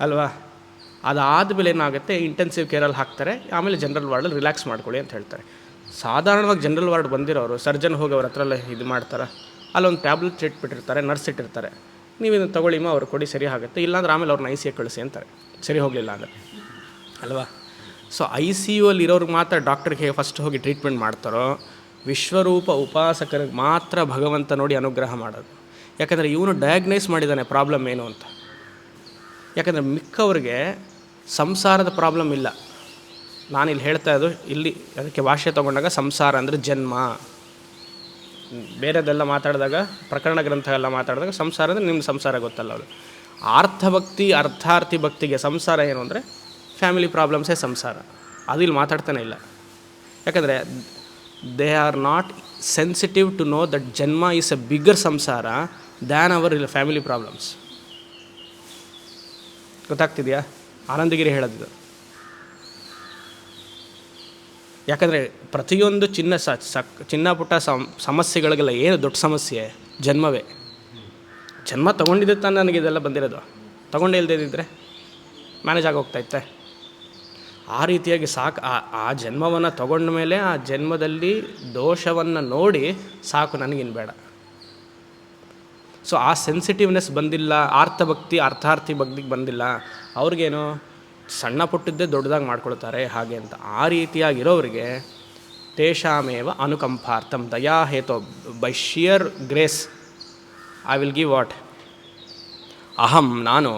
ಅಲ್ವಾ? ಅದಾದಮೇಲೆ ಏನಾಗುತ್ತೆ, ಇಂಟೆನ್ಸಿವ್ ಕೇರಲ್ಲಿ ಹಾಕ್ತಾರೆ, ಆಮೇಲೆ ಜನರಲ್ ವಾರ್ಡಲ್ಲಿ ರಿಲ್ಯಾಕ್ಸ್ ಮಾಡ್ಕೊಳ್ಳಿ ಅಂತ ಹೇಳ್ತಾರೆ. ಸಾಧಾರಣವಾಗಿ ಜನರಲ್ ವಾರ್ಡ್ ಬಂದಿರೋರು ಸರ್ಜನ್ ಹೋಗಿ ಅವ್ರ ಹತ್ರ ಎಲ್ಲ ಇದು ಮಾಡ್ತಾರೆ, ಅಲ್ಲೊಂದು ಟ್ಯಾಬ್ಲೆಟ್ ಇಟ್ಬಿಟ್ಟಿರ್ತಾರೆ, ನರ್ಸ್ ಇಟ್ಟಿರ್ತಾರೆ, ನೀವು ಇದನ್ನು ತೊಗೊಳ್ಳಿಮ್ಮ ಅವ್ರು ಕೊಡಿ ಸರಿ ಆಗುತ್ತೆ, ಇಲ್ಲಾಂದ್ರೆ ಆಮೇಲೆ ಅವ್ರನ್ನ ICU ಕಳಿಸಿ ಅಂತಾರೆ, ಸರಿ ಹೋಗಲಿಲ್ಲ ಅಂದರೆ ಅಲ್ವಾ? ಸೊ ICU ಅಲ್ಲಿ ಇರೋರಿಗೆ ಮಾತ್ರ ಡಾಕ್ಟ್ರಿಗೆ ಹೇಗೆ ಫಸ್ಟ್ ಹೋಗಿ ಟ್ರೀಟ್ಮೆಂಟ್ ಮಾಡ್ತಾರೋ, ವಿಶ್ವರೂಪ ಉಪಾಸಕರಿಗೆ ಮಾತ್ರ ಭಗವಂತ ನೋಡಿ ಅನುಗ್ರಹ ಮಾಡೋದು. ಯಾಕಂದರೆ ಇವನು ಡಯಾಗ್ನೈಸ್ ಮಾಡಿದ್ದಾನೆ ಪ್ರಾಬ್ಲಮ್ ಏನು ಅಂತ. ಯಾಕಂದರೆ ಮಿಕ್ಕವ್ರಿಗೆ ಸಂಸಾರದ ಪ್ರಾಬ್ಲಮ್ ಇಲ್ಲ. ನಾನಿಲ್ಲಿ ಹೇಳ್ತಾ ಇದ್ದು ಇಲ್ಲಿ ಅದಕ್ಕೆ ಭಾಷೆ ತೊಗೊಂಡಾಗ ಸಂಸಾರ ಅಂದರೆ ಜನ್ಮ, ಬೇರೆದೆಲ್ಲ ಮಾತಾಡಿದಾಗ ಪ್ರಕರಣ ಗ್ರಂಥ ಎಲ್ಲ ಮಾತಾಡಿದಾಗ ಸಂಸಾರ ಅಂದರೆ ನಿಮ್ಮ ಸಂಸಾರ ಗೊತ್ತಲ್ಲ ಅದು. ಆರ್ಥಭಕ್ತಿ ಅರ್ಥಾರ್ಥಿ ಭಕ್ತಿಗೆ ಸಂಸಾರ ಏನು ಅಂದರೆ ಫ್ಯಾಮಿಲಿ ಪ್ರಾಬ್ಲಮ್ಸೇ ಸಂಸಾರ. ಅದು ಇಲ್ಲಿ ಮಾತಾಡ್ತಾನೆ ಇಲ್ಲ. ಯಾಕಂದರೆ they are not sensitive to know that ಜನ್ಮ ಈಸ್ ಎ ಬಿಗ್ಗರ್ ಸಂಸಾರ ದ್ಯಾನ್ ಅವರ್ ಫ್ಯಾಮಿಲಿ ಪ್ರಾಬ್ಲಮ್ಸ್. ಗೊತ್ತಾಗ್ತಿದೆಯಾ? ಆನಂದಗಿರಿ ಹೇಳೋದು. ಯಾಕಂದರೆ ಪ್ರತಿಯೊಂದು ಚಿನ್ನ ಪುಟ್ಟ ಸಮಸ್ಯೆಗಳಿಗೆಲ್ಲ ಏನು ದೊಡ್ಡ ಸಮಸ್ಯೆ? ಜನ್ಮವೇ. ಜನ್ಮ ತೊಗೊಂಡಿದ್ದೆ ತಾನು ನನಗೆ ಇದೆಲ್ಲ ಬಂದಿರೋದು. ತೊಗೊಂಡೇ ಇಲ್ಲದಿದ್ದರೆ ಮ್ಯಾನೇಜ್ ಆಗೋಗ್ತಾಯಿತ್ತೆ. ಆ ರೀತಿಯಾಗಿ ಸಾಕು. ಆ ಜನ್ಮವನ್ನು ತಗೊಂಡ ಮೇಲೆ ಆ ಜನ್ಮದಲ್ಲಿ ದೋಷವನ್ನು ನೋಡಿ ಸಾಕು, ನನಗಿನ್ನು ಬೇಡ. ಸೊ ಆ ಸೆನ್ಸಿಟಿವ್ನೆಸ್ ಬಂದಿಲ್ಲ, ಆರ್ಥಭಕ್ತಿ ಅರ್ಥಾರ್ಥಿ ಭಕ್ತಿಗೆ ಬಂದಿಲ್ಲ. ಅವ್ರಿಗೇನು ಸಣ್ಣ ಪುಟ್ಟದ್ದೇ ದೊಡ್ಡದಾಗಿ ಮಾಡ್ಕೊಳ್ತಾರೆ ಹಾಗೆ ಅಂತ. ಆ ರೀತಿಯಾಗಿರೋರಿಗೆ ತೇಷಾಮೇವ ಅನುಕಂಪಾರ್ಥಂ ದಯಾ ಹೇತೋ, by sheer grace I will give what ಅಹಂ ನಾನು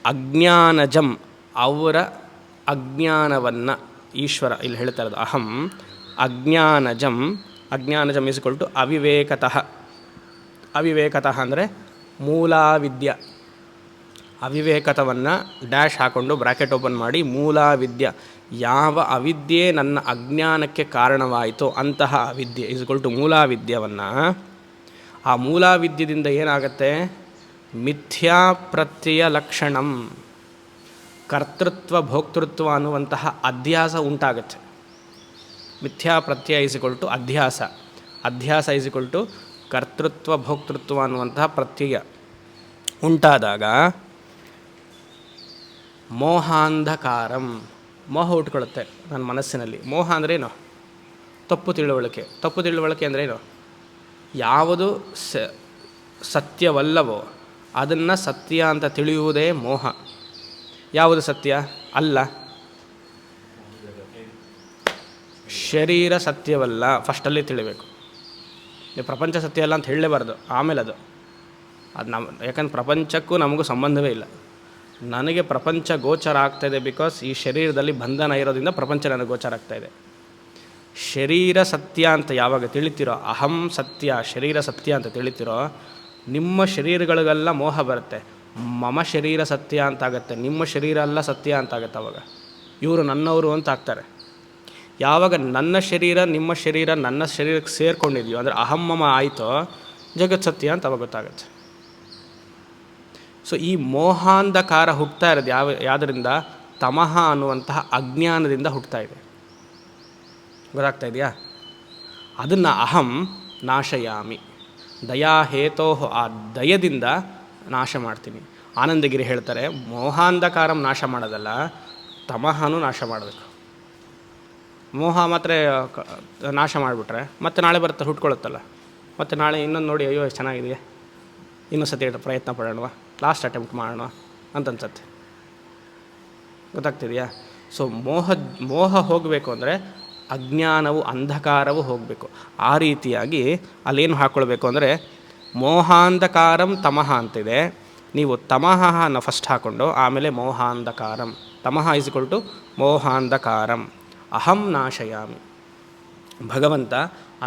ಅಜ್ಞಾನಜಂ ಅವರ ಅಜ್ಞಾನವನ್ನು ಈಶ್ವರ ಇಲ್ಲಿ ಹೇಳ್ತಾ ಇರೋದು ಅಹಂ ಅಜ್ಞಾನಜಂ ಅಜ್ಞಾನಜಂ ಇಸ್ಕೊಳ್ಟು ಅವಿವೇಕತಃ ಅವಿವೇಕತಃ ಅಂದರೆ ಮೂಲಾವಿದ್ಯ ಅವಿವೇಕತವನ್ನು ಡ್ಯಾಶ್ ಹಾಕ್ಕೊಂಡು ಬ್ರ್ಯಾಕೆಟ್ ಓಪನ್ ಮಾಡಿ ಮೂಲಾವಿದ್ಯ ಯಾವ ಅವಿದ್ಯೆ ನನ್ನ ಅಜ್ಞಾನಕ್ಕೆ ಕಾರಣವಾಯಿತೋ ಅಂತಹ ಅವಿದ್ಯೆ ಇಸ್ಕೊಳ್ಟು ಮೂಲಾವಿದ್ಯವನ್ನು ಆ ಮೂಲಾವಿದ್ಯದಿಂದ ಏನಾಗುತ್ತೆ ಮಿಥ್ಯಾ ಪ್ರತ್ಯಯ ಲಕ್ಷಣಂ ಕರ್ತೃತ್ವ ಭೋಕ್ತೃತ್ವ ಅನ್ನುವಂತಹ ಅಧ್ಯಾಸ ಉಂಟಾಗುತ್ತೆ. ಮಿಥ್ಯಾ ಪ್ರತ್ಯಯ ಇಸ್ಕೊಳ್ಟು ಅಧ್ಯಾಸ ಅಧ್ಯಾಸ ಇಸ್ಕೊಳ್ಟು ಕರ್ತೃತ್ವ ಭೋಕ್ತೃತ್ವ ಅನ್ನುವಂತಹ ಪ್ರತ್ಯಯ ಉಂಟಾದಾಗ ಮೋಹಾಂಧಕಾರಂ ಮೋಹ ಉಟ್ಕೊಳ್ಳುತ್ತೆ ನನ್ನ ಮನಸ್ಸಿನಲ್ಲಿ. ಮೋಹ ಅಂದ್ರೇನು? ತಪ್ಪು ತಿಳುವಳಿಕೆ. ತಪ್ಪು ತಿಳುವಳಿಕೆ ಅಂದ್ರೇನು? ಯಾವುದು ಸತ್ಯವಲ್ಲವೋ ಅದನ್ನು ಸತ್ಯ ಅಂತ ತಿಳಿಯುವುದೇ ಮೋಹ. ಯಾವುದು ಸತ್ಯ ಅಲ್ಲ? ಶರೀರ ಸತ್ಯವಲ್ಲ, ಫಸ್ಟಲ್ಲಿ ತಿಳಿಬೇಕು. ನೀವು ಪ್ರಪಂಚ ಸತ್ಯ ಅಲ್ಲ ಅಂತ ಹೇಳಲೇಬಾರ್ದು, ಆಮೇಲೆ ಅದು ಯಾಕಂದ್ರೆ ಪ್ರಪಂಚಕ್ಕೂ ನಮಗೂ ಸಂಬಂಧವೇ ಇಲ್ಲ. ನನಗೆ ಪ್ರಪಂಚ ಗೋಚರ ಆಗ್ತಾಯಿದೆ ಬಿಕಾಸ್ ಈ ಶರೀರದಲ್ಲಿ ಬಂಧನ ಇರೋದ್ರಿಂದ ಪ್ರಪಂಚ ನನಗೆ ಗೋಚರ ಆಗ್ತಾಯಿದೆ. ಶರೀರ ಸತ್ಯ ಅಂತ ಯಾವಾಗ ತಿಳಿತೀರೋ, ಅಹಂ ಸತ್ಯ ಶರೀರ ಸತ್ಯ ಅಂತ ತಿಳಿತೀರೋ, ನಿಮ್ಮ ಶರೀರಗಳಿಗೆಲ್ಲ ಮೋಹ ಬರುತ್ತೆ. ಮಮ ಶರೀರ ಸತ್ಯ ಅಂತಾಗತ್ತೆ, ನಿಮ್ಮ ಶರೀರ ಎಲ್ಲ ಸತ್ಯ ಅಂತಾಗತ್ತೆ. ಅವಾಗ ಇವರು ನನ್ನವರು ಅಂತ ಆಗ್ತಾರೆ. ಯಾವಾಗ ನನ್ನ ಶರೀರ ನಿಮ್ಮ ಶರೀರ ನನ್ನ ಶರೀರಕ್ಕೆ ಸೇರಿಕೊಂಡಿದೆಯೋ ಅಂದರೆ ಅಹಮ್ಮಮ ಆಯಿತೋ ಜಗತ್ ಸತ್ಯ ಅಂತ ಅವಾಗ ಗೊತ್ತಾಗುತ್ತೆ. ಸೊ ಈ ಮೋಹಾಂಧಕಾರ ಹುಟ್ಟುತ್ತಾ ಇರೋದು ಯಾವುದರಿಂದ? ತಮಃ ಅನ್ನುವಂತಹ ಅಜ್ಞಾನದಿಂದ ಹುಟ್ಟುತ್ತಾ ಇದೆ. ಗೊತ್ತಾಗ್ತಾ ಇದೆಯಾ? ಅದನ್ನು ಅಹಂ ನಾಶಯಾಮಿ ದಯಾ ಹೇತೋ, ಆ ದಯದಿಂದ ನಾಶ ಮಾಡ್ತೀನಿ. ಆನಂದಗಿರಿ ಹೇಳ್ತಾರೆ ಮೋಹಾಂಧಕಾರಂ ನಾಶ ಮಾಡೋದಲ್ಲ, ತಮಃನೂ ನಾಶ ಮಾಡಬೇಕು. ಮೋಹ ಮಾತ್ರ ನಾಶ ಮಾಡಿಬಿಟ್ರೆ ಮತ್ತೆ ನಾಳೆ ಬರುತ್ತೆ, ಹುಟ್ಕೊಳ್ಳುತ್ತಲ್ಲ. ಮತ್ತು ನಾಳೆ ಇನ್ನೊಂದು ನೋಡಿ, ಅಯ್ಯೋ ಎಷ್ಟು ಚೆನ್ನಾಗಿದೆಯಾ, ಇನ್ನೊಂದು ಸತಿ ಪ್ರಯತ್ನ ಪಡೋಣ, ಲಾಸ್ಟ್ ಅಟೆಂಪ್ಟ್ ಮಾಡೋಣ ಅಂತ ಅನ್ಸತ್ತೆ. ಗೊತ್ತಾಗ್ತಿದೆಯಾ? ಸೊ ಮೋಹ ಹೋಗಬೇಕು ಅಂದರೆ ಅಜ್ಞಾನವು ಅಂಧಕಾರವು ಹೋಗಬೇಕು. ಆ ರೀತಿಯಾಗಿ ಅಲ್ಲೇನು ಹಾಕ್ಕೊಳ್ಬೇಕು ಅಂದರೆ ಮೋಹಾಂಧಕಾರಂ ತಮಃ ಅಂತಿದೆ. ನೀವು ತಮಃನ ಫಸ್ಟ್ ಹಾಕ್ಕೊಂಡು ಆಮೇಲೆ ಮೋಹಾಂಧಕಾರಂ. ತಮಃ ಇಸ್ಕೊಳ್ಟು ಮೋಹಾಂಧಕಾರಂ ಅಹಂ ನಾಶಯಾಮಿ. ಭಗವಂತ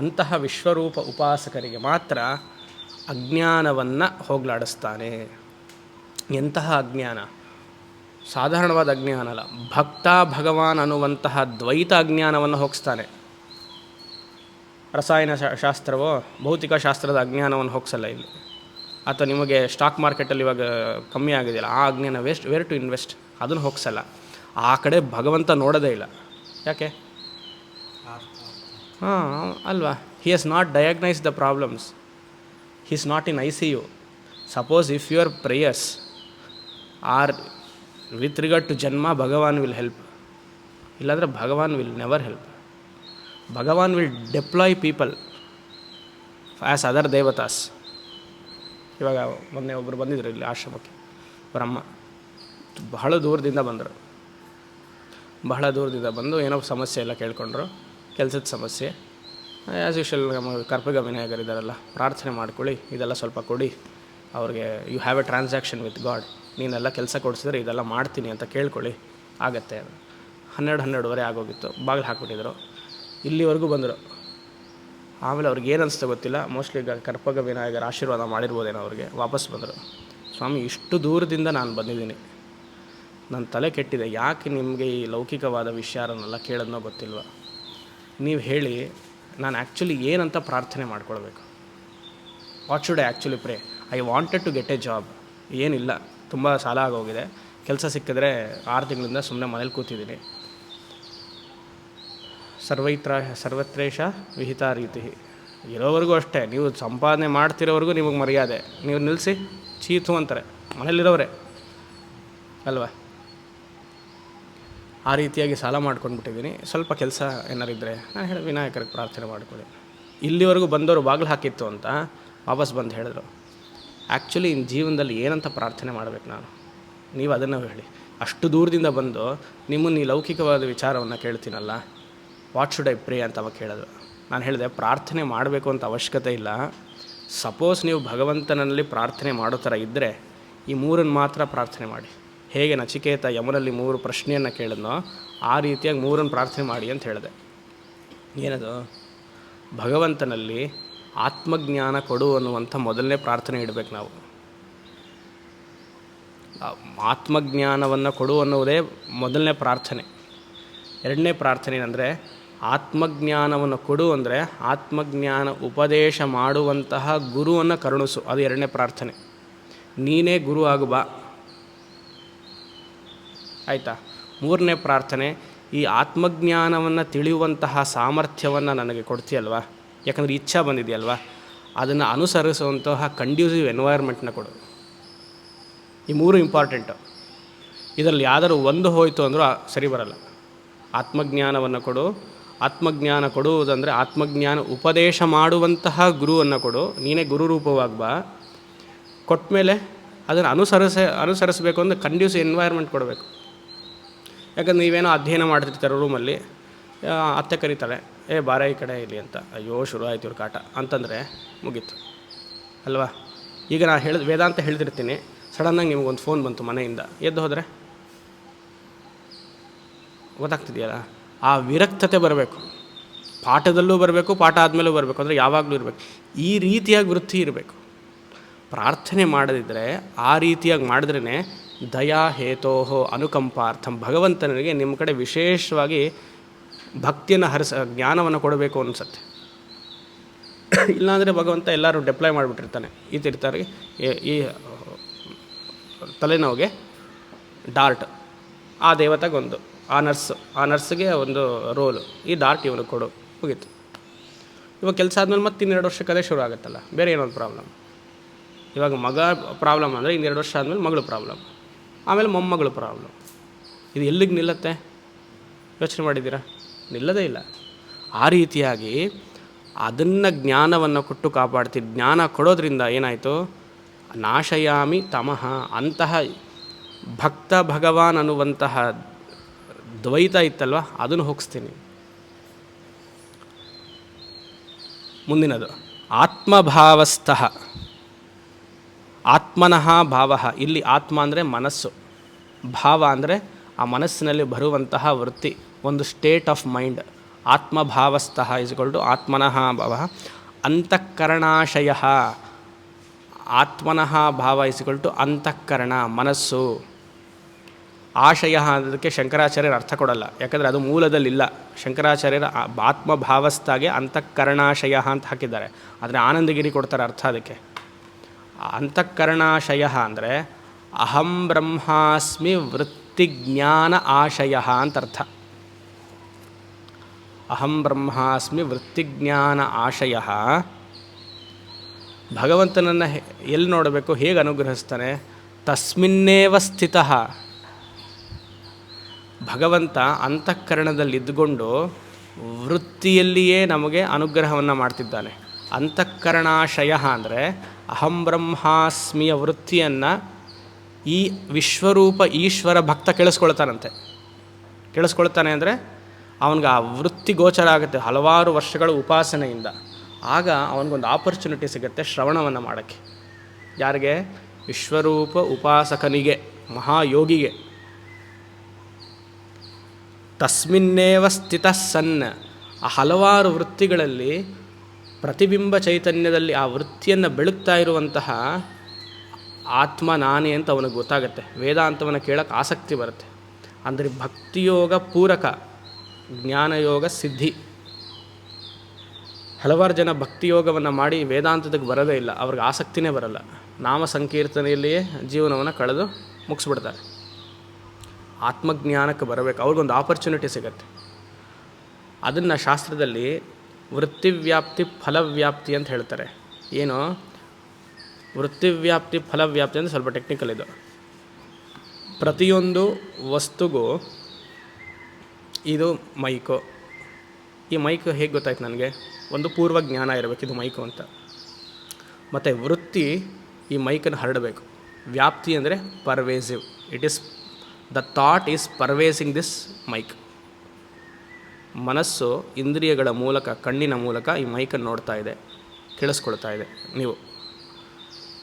ಅಂತಹ ವಿಶ್ವರೂಪ ಉಪಾಸಕರಿಗೆ ಮಾತ್ರ ಅಜ್ಞಾನವನ್ನು ಹೋಗಲಾಡಿಸ್ತಾನೆ. ಎಂತಹ ಅಜ್ಞಾನ? ಸಾಧಾರಣವಾದ ಅಜ್ಞಾನ ಅಲ್ಲ, ಭಕ್ತ ಭಗವಾನ್ ಅನ್ನುವಂತಹ ದ್ವೈತ ಅಜ್ಞಾನವನ್ನು ಹೋಗಿಸ್ತಾನೆ. ರಸಾಯನ ಶಾಸ್ತ್ರವೋ ಭೌತಿಕ ಶಾಸ್ತ್ರದ ಅಜ್ಞಾನವನ್ನು ಹೋಗಿಸಲ್ಲ ಇಲ್ಲಿ. ಅಥವಾ ನಿಮಗೆ ಸ್ಟಾಕ್ ಮಾರ್ಕೆಟಲ್ಲಿ ಇವಾಗ ಕಮ್ಮಿ ಆಗಿದೆಯಲ್ಲ ಆ ಅಜ್ಞಾನ ವೇರ್ ಟು ಇನ್ವೆಸ್ಟ್ ಅದನ್ನು ಹೋಗಿಸಲ್ಲ. ಆ ಕಡೆ ಭಗವಂತ ನೋಡೋದೇ ಇಲ್ಲ. ಯಾಕೆ? ಅಲ್ವಾ? He has not diagnose the problems. He is not in ICU. Suppose if your prayers are with regard to ಜನ್ಮ, ಭಗವಾನ್ ವಿಲ್ ಹೆಲ್ಪ್. ಇಲ್ಲಾಂದರೆ Bhagavan will never help. Bhagavan will deploy people as other ದೇವತಾಸ್. ಇವಾಗ ಮೊನ್ನೆ ಒಬ್ಬರು ಬಂದಿದ್ರು ಇಲ್ಲಿ ಆಶ್ರಮಕ್ಕೆ, ಬ್ರಹ್ಮ. ಬಹಳ ದೂರದಿಂದ ಬಂದರು. ಬಹಳ ದೂರದಿಂದ ಬಂದು ಏನೋ ಸಮಸ್ಯೆ ಎಲ್ಲ ಕೇಳ್ಕೊಂಡ್ರು, ಕೆಲಸದ ಸಮಸ್ಯೆ. ಆ್ಯಸ್ ಯೂಶಲ್ ನಮ್ಮ ಕರ್ಪಗ ವಿನಾಯಕರಿದ್ದಾರಲ್ಲ, ಪ್ರಾರ್ಥನೆ ಮಾಡ್ಕೊಳ್ಳಿ, ಇದೆಲ್ಲ ಸ್ವಲ್ಪ ಕೊಡಿ ಅವ್ರಿಗೆ. You have a transaction with God. ನೀನೆಲ್ಲ ಕೆಲಸ ಕೊಡಿಸಿದ್ರೆ ಇದೆಲ್ಲ ಮಾಡ್ತೀನಿ ಅಂತ ಕೇಳ್ಕೊಳ್ಳಿ, ಆಗತ್ತೆ. 12-12:30 ಆಗೋಗಿತ್ತು. ಬಾಗಿಲು ಹಾಕ್ಬಿಟ್ಟಿದ್ರು. ಇಲ್ಲಿವರೆಗೂ ಬಂದರು. ಆಮೇಲೆ ಅವ್ರಿಗೆ ಏನು ಅನಿಸ್ತಾ ಗೊತ್ತಿಲ್ಲ, ಮೋಸ್ಟ್ಲಿ ಕರ್ಪಗ ವಿನಾಯಕರ ಆಶೀರ್ವಾದ ಮಾಡಿರ್ಬೋದೇನೋ ಅವ್ರಿಗೆ. ವಾಪಸ್ ಬಂದರು. ಸ್ವಾಮಿ, ಇಷ್ಟು ದೂರದಿಂದ ನಾನು ಬಂದಿದ್ದೀನಿ, ನನ್ನ ತಲೆ ಕೆಟ್ಟಿದೆ, ಯಾಕೆ ನಿಮಗೆ ಈ ಲೌಕಿಕವಾದ ವಿಚಾರನೆಲ್ಲ ಕೇಳೋದನ್ನೋ ಗೊತ್ತಿಲ್ವ? ನೀವು ಹೇಳಿ, ನಾನು ಆ್ಯಕ್ಚುಲಿ ಏನಂತ ಪ್ರಾರ್ಥನೆ ಮಾಡ್ಕೊಳ್ಬೇಕು? What should I actually pray? I wanted to get a job. ಏನಿಲ್ಲ, ತುಂಬ ಸಾಲ ಆಗೋಗಿದೆ. ಕೆಲಸ ಸಿಕ್ಕಿದ್ರೆ 6 ತಿಂಗಳಿಂದ ಸುಮ್ಮನೆ ಮನೇಲಿ ಕೂತಿದ್ದೀನಿ. ಸರ್ವತ್ರೇಶ ವಿಹಿತ ರೀತಿ. ಇರೋವರೆಗೂ ಅಷ್ಟೇ, ನೀವು ಸಂಪಾದನೆ ಮಾಡ್ತಿರೋವರೆಗೂ ನಿಮಗೆ ಮರ್ಯಾದೆ. ನೀವು ನಿಲ್ಲಿಸಿ ಚೀತು ಅಂತಾರೆ ಮನೇಲಿರೋರೆ ಅಲ್ವಾ? ಆ ರೀತಿಯಾಗಿ ಸಾಲ ಮಾಡ್ಕೊಂಡ್ಬಿಟ್ಟಿದ್ದೀನಿ. ಸ್ವಲ್ಪ ಕೆಲಸ ಏನಾರಿದ್ದರೆ ನಾನು ಹೇಳಿ ವಿನಾಯಕರಿಗೆ ಪ್ರಾರ್ಥನೆ ಮಾಡ್ಕೊಳ್ಳಿ. ಇಲ್ಲಿವರೆಗೂ ಬಂದವರು ಬಾಗಿಲು ಹಾಕಿತ್ತು ಅಂತ ವಾಪಸ್ ಬಂದು ಹೇಳಿದ್ರು. ಆ್ಯಕ್ಚುಲಿ ಇನ್ನು ಜೀವನದಲ್ಲಿ ಏನಂತ ಪ್ರಾರ್ಥನೆ ಮಾಡಬೇಕು ನಾನು? ನೀವು ಅದನ್ನು ಹೇಳಿ. ಅಷ್ಟು ದೂರದಿಂದ ಬಂದು ನಿಮ್ಮನ್ನು ಈ ಲೌಕಿಕವಾದ ವಿಚಾರವನ್ನು ಕೇಳ್ತೀನಲ್ಲ, ವಾಟ್ ಶುಡ್ ಐ ಪ್ರೇ ಅಂತ ಅವಾಗ ಕೇಳಿದ್ರು. ನಾನು ಹೇಳಿದೆ, ಪ್ರಾರ್ಥನೆ ಮಾಡಬೇಕು ಅಂತ ಅವಶ್ಯಕತೆ ಇಲ್ಲ. ಸಪೋಸ್ ನೀವು ಭಗವಂತನಲ್ಲಿ ಪ್ರಾರ್ಥನೆ ಮಾಡೋ ಥರ ಇದ್ದರೆ ಈ ಮೂರನ್ನು ಮಾತ್ರ ಪ್ರಾರ್ಥನೆ ಮಾಡಿ. ಹೇಗೆ ನಚಿಕೇತ ಯಮನಲ್ಲಿ 3 ಪ್ರಶ್ನೆಯನ್ನು ಕೇಳಿದ್ನೋ ಆ ರೀತಿಯಾಗಿ 3 ಪ್ರಾರ್ಥನೆ ಮಾಡಿ ಅಂತ ಹೇಳಿದೆ. ಏನದು? ಭಗವಂತನಲ್ಲಿ ಆತ್ಮಜ್ಞಾನ ಕೊಡು ಅನ್ನುವಂಥ ಮೊದಲನೇ ಪ್ರಾರ್ಥನೆ ಇಡಬೇಕು ನಾವು. ಆತ್ಮಜ್ಞಾನವನ್ನು ಕೊಡು ಅನ್ನುವುದೇ ಮೊದಲನೇ ಪ್ರಾರ್ಥನೆ. ಎರಡನೇ ಪ್ರಾರ್ಥನೆ ಏನಂದರೆ ಆತ್ಮಜ್ಞಾನವನ್ನು ಕೊಡು ಅಂದರೆ ಆತ್ಮಜ್ಞಾನ ಉಪದೇಶ ಮಾಡುವಂತಹ ಗುರುವನ್ನು ಕರುಣಿಸು, ಅದು ಎರಡನೇ ಪ್ರಾರ್ಥನೆ. ನೀನೇ ಗುರು ಆಗು ಬಾ, ಆಯಿತಾ? ಮೂರನೇ ಪ್ರಾರ್ಥನೆ, ಈ ಆತ್ಮಜ್ಞಾನವನ್ನು ತಿಳಿಯುವಂತಹ ಸಾಮರ್ಥ್ಯವನ್ನು ನನಗೆ ಕೊಡ್ತೀಯಲ್ವ, ಯಾಕಂದರೆ ಇಚ್ಛಾ ಬಂದಿದೆಯಲ್ವ, ಅದನ್ನು ಅನುಸರಿಸುವಂತಹ ಕಂಡ್ಯೂಸಿವ್ ಎನ್ವೈರ್ಮೆಂಟ್ನ ಕೊಡು. ಈ 3 ಇಂಪಾರ್ಟೆಂಟು. ಇದರಲ್ಲಿ ಯಾವ್ದಾದ್ರು ಒಂದು ಹೋಯಿತು ಅಂದರೂ ಸರಿ ಬರಲ್ಲ. ಆತ್ಮಜ್ಞಾನವನ್ನು ಕೊಡು, ಆತ್ಮಜ್ಞಾನ ಕೊಡುವುದಂದರೆ ಆತ್ಮಜ್ಞಾನ ಉಪದೇಶ ಮಾಡುವಂತಹ ಗುರುವನ್ನು ಕೊಡು, ನೀನೇ ಗುರುರೂಪವಾಗಿ ಬಾ. ಕೊಟ್ಟ ಮೇಲೆ ಅದನ್ನು ಅನುಸರಿಸಬೇಕು ಅಂದರೆ ಕಂಡ್ಯೂಸಿವ್ ಎನ್ವೈರ್ಮೆಂಟ್ ಕೊಡಬೇಕು. ಯಾಕಂದ್ರೆ ನೀವೇನೋ ಅಧ್ಯಯನ ಮಾಡ್ತಿರ್ತಾರೆ ರೂಮಲ್ಲಿ, ಅತ್ತೆ ಕರೀತಾಳೆ, ಬಾರ ಈ ಕಡೆ ಇಲ್ಲಿ ಅಂತ, ಅಯ್ಯೋ ಶುರು ಆಯ್ತು ಇವ್ರ ಕಾಟ ಅಂತಂದರೆ ಮುಗೀತು ಅಲ್ವಾ? ಈಗ ನಾನು ವೇದಾಂತ ಹೇಳ್ತಿರ್ತೀನಿ, ಸಡನ್ನಾಗಿ ನಿಮಗೊಂದು ಫೋನ್ ಬಂತು ಮನೆಯಿಂದ, ಎದ್ದು ಹೋದರೆ ಗೊತ್ತಾಗ್ತಿದೆಯಲ್ಲ? ಆ ವಿರಕ್ತತೆ ಬರಬೇಕು. ಪಾಠದಲ್ಲೂ ಬರಬೇಕು, ಪಾಠ ಆದಮೇಲೂ ಬರಬೇಕು, ಅಂದರೆ ಯಾವಾಗಲೂ ಇರಬೇಕು. ಈ ರೀತಿಯಾಗಿ ವೃತ್ತಿ ಇರಬೇಕು. ಪ್ರಾರ್ಥನೆ ಮಾಡದಿದ್ದರೆ ಆ ರೀತಿಯಾಗಿ ಮಾಡಿದ್ರೇ ದಯಾ ಹೇತೋಹೋ ಅನುಕಂಪಾರ್ಥಂ, ಭಗವಂತನಿಗೆ ನಿಮ್ಮ ಕಡೆ ವಿಶೇಷವಾಗಿ ಭಕ್ತಿಯನ್ನು ಜ್ಞಾನವನ್ನು ಕೊಡಬೇಕು ಅನಿಸುತ್ತೆ. ಇಲ್ಲಾಂದರೆ ಭಗವಂತ ಎಲ್ಲರೂ ಡೆಪ್ಲಾಯ್ ಮಾಡಿಬಿಟ್ಟಿರ್ತಾನೆ. ಈತಿರ್ತಾರೆ ಈ ತಲೆನೋವಿಗೆ ಡಾರ್ಟ್, ಆ ದೇವತೆಗೊಂದು, ಆ ನರ್ಸ್ಗೆ ಒಂದು ರೋಲು, ಈ ಡಾರ್ಟ್ ಇವನಿಗೆ ಕೊಡು, ಮುಗೀತು. ಇವಾಗ ಕೆಲಸ ಆದಮೇಲೆ ಮತ್ತೆ 2 ವರ್ಷಕ್ಕೆ ಅದೇ ಶುರು ಆಗುತ್ತಲ್ಲ, ಬೇರೆ ಏನೊಂದು ಪ್ರಾಬ್ಲಮ್. ಇವಾಗ ಮಗ ಪ್ರಾಬ್ಲಮ್ ಅಂದರೆ 2 ವರ್ಷ ಆದಮೇಲೆ ಮಗಳು ಪ್ರಾಬ್ಲಮ್, ಆಮೇಲೆ ಮೊಮ್ಮಗಳು ಪ್ರಾಬ್ಲಮ್. ಇದು ಎಲ್ಲಿಗೆ ನಿಲ್ಲತ್ತೆ ಯೋಚನೆ ಮಾಡಿದ್ದೀರಾ? ನಿಲ್ಲದೇ ಇಲ್ಲ. ಆ ರೀತಿಯಾಗಿ ಅದನ್ನು ಜ್ಞಾನವನ್ನು ಕೊಟ್ಟು ಕಾಪಾಡ್ತೀವಿ. ಜ್ಞಾನ ಕೊಡೋದ್ರಿಂದ ಏನಾಯಿತು? ನಾಶಯಾಮಿ ತಮಃ, ಅಂತಹ ಭಕ್ತ ಭಗವಾನ್ ಅನ್ನುವಂತಹ ದ್ವೈತ ಇತ್ತಲ್ವ, ಅದನ್ನು ಹೋಗಿಸ್ತೀನಿ. ಮುಂದಿನದು ಆತ್ಮಭಾವಸ್ಥಃ, ಆತ್ಮನಃ ಭಾವ. ಇಲ್ಲಿ ಆತ್ಮ ಅಂದರೆ ಮನಸ್ಸು, ಭಾವ ಅಂದರೆ ಆ ಮನಸ್ಸಿನಲ್ಲಿ ಬರುವಂತಹ ವೃತ್ತಿ, ಒಂದು ಸ್ಟೇಟ್ ಆಫ್ ಮೈಂಡ್. ಆತ್ಮಭಾವಸ್ಥಃ = ಆತ್ಮನಃ ಭಾವ. ಅಂತಃಕರಣಾಶಯ, ಆತ್ಮನಃ ಭಾವ = ಅಂತಃಕರಣ, ಮನಸ್ಸು. ಆಶಯ ಅದಕ್ಕೆ ಶಂಕರಾಚಾರ್ಯರು ಅರ್ಥ ಕೊಡಲ್ಲ, ಯಾಕಂದರೆ ಅದು ಮೂಲದಲ್ಲಿಲ್ಲ. ಶಂಕರಾಚಾರ್ಯರ ಆತ್ಮಭಾವಸ್ಥಾಗೆ ಅಂತಃಕರಣಾಶಯ ಅಂತ ಹಾಕಿದ್ದಾರೆ, ಆದರೆ ಆನಂದಗಿರಿ ಕೊಡ್ತಾರೆ ಅರ್ಥ ಅದಕ್ಕೆ. ಅಂತಃಕರಣಾಶಯ ಅಂದರೆ ಅಹಂ ಬ್ರಹ್ಮಾಸ್ಮಿ ವೃತ್ತಿಜ್ಞಾನ ಆಶಯ ಅಂತ ಅರ್ಥ. ಅಹಂ ಬ್ರಹ್ಮಾಸ್ಮಿ ವೃತ್ತಿಜ್ಞಾನ ಆಶಯ. ಭಗವಂತನನ್ನು ಎಲ್ಲಿ ನೋಡಬೇಕು, ಹೇಗೆ ಅನುಗ್ರಹಿಸ್ತಾನೆ? ತಸ್ಮಿನ್ನೇವ ಸ್ಥಿತಃ. ಭಗವಂತ ಅಂತಃಕರಣದಲ್ಲಿದ್ದುಕೊಂಡು ವೃತ್ತಿಯಲ್ಲಿಯೇ ನಮಗೆ ಅನುಗ್ರಹವನ್ನು ಮಾಡ್ತಿದ್ದಾನೆ. ಅಂತಃಕರಣಾಶಯ ಅಂದರೆ ಅಹಂ ಬ್ರಹ್ಮಾಸ್ಮಿಯ ವೃತ್ತಿಯನ್ನು ಈ ವಿಶ್ವರೂಪ ಈಶ್ವರ ಭಕ್ತ ಕೇಳಿಸ್ಕೊಳ್ತಾನೆ ಅಂದರೆ ಅವನಿಗೆ ಆ ವೃತ್ತಿ ಗೋಚರ ಆಗುತ್ತೆ ಹಲವಾರು ವರ್ಷಗಳ ಉಪಾಸನೆಯಿಂದ. ಆಗ ಅವನಿಗೊಂದು ಆಪರ್ಚುನಿಟಿ ಸಿಗುತ್ತೆ ಶ್ರವಣವನ್ನು ಮಾಡೋಕ್ಕೆ. ಯಾರಿಗೆ? ವಿಶ್ವರೂಪ ಉಪಾಸಕನಿಗೆ, ಮಹಾಯೋಗಿಗೆ. ತಸ್ಮಿನ್ನೇವ ಸ್ಥಿತಃ ಸನ್, ಆ ಹಲವಾರು ವೃತ್ತಿಗಳಲ್ಲಿ ಪ್ರತಿಬಿಂಬ ಚೈತನ್ಯದಲ್ಲಿ ಆ ವೃತ್ತಿಯನ್ನು ಬೆಳಗ್ತಾ ಇರುವಂತಹ ಆತ್ಮ ನಾನೇ ಅಂತ ಅವನಿಗೆ ಗೊತ್ತಾಗುತ್ತೆ. ವೇದಾಂತವನ್ನು ಕೇಳೋಕ್ಕೆ ಆಸಕ್ತಿ ಬರುತ್ತೆ. ಅಂದರೆ ಭಕ್ತಿಯೋಗ ಪೂರಕ, ಜ್ಞಾನಯೋಗ ಸಿದ್ಧಿ. ಹಲವಾರು ಜನ ಭಕ್ತಿಯೋಗವನ್ನು ಮಾಡಿ ವೇದಾಂತಕ್ಕೆ ಬರೋದೇ ಇಲ್ಲ, ಅವ್ರಿಗೆ ಆಸಕ್ತಿನೇ ಬರಲ್ಲ. ನಾಮ ಸಂಕೀರ್ತನೆಯಲ್ಲಿಯೇ ಜೀವನವನ್ನು ಕಳೆದು ಮುಗಿಸ್ಬಿಡ್ತಾರೆ. ಆತ್ಮಜ್ಞಾನಕ್ಕೆ ಬರಬೇಕು, ಅವ್ರಿಗೊಂದು ಆಪರ್ಚುನಿಟಿ ಸಿಗುತ್ತೆ. ಅದನ್ನು ಶಾಸ್ತ್ರದಲ್ಲಿ ವೃತ್ತಿವ್ಯಾಪ್ತಿ ಫಲವ್ಯಾಪ್ತಿ ಅಂತ ಹೇಳ್ತಾರೆ. ಏನು ವೃತ್ತಿವ್ಯಾಪ್ತಿ ಫಲವ್ಯಾಪ್ತಿ ಅಂದರೆ ಸ್ವಲ್ಪ ಟೆಕ್ನಿಕಲ್ ಇದು. ಪ್ರತಿಯೊಂದು ವಸ್ತುಗೂ ಇದು ಮೈಕು, ಈ ಮೈಕು ಹೇಗೆ ಗೊತ್ತಾಯ್ತು ನನಗೆ? ಒಂದು ಪೂರ್ವ ಜ್ಞಾನ ಇರಬೇಕು, ಇದು ಮೈಕು ಅಂತ. ಮತ್ತು ವೃತ್ತಿ ಈ ಮೈಕನ್ನು ಹರಡಬೇಕು. ವ್ಯಾಪ್ತಿ ಅಂದರೆ pervasive, the thought is pervasing this mike. ಮನಸ್ಸು ಇಂದ್ರಿಯಗಳ ಮೂಲಕ, ಕಣ್ಣಿನ ಮೂಲಕ ಈ ಮೈಕನ್ನು ನೋಡ್ತಾ ಇದೆ, ಕೇಳಿಸ್ಕೊಳ್ತಾ ಇದೆ ನೀವು.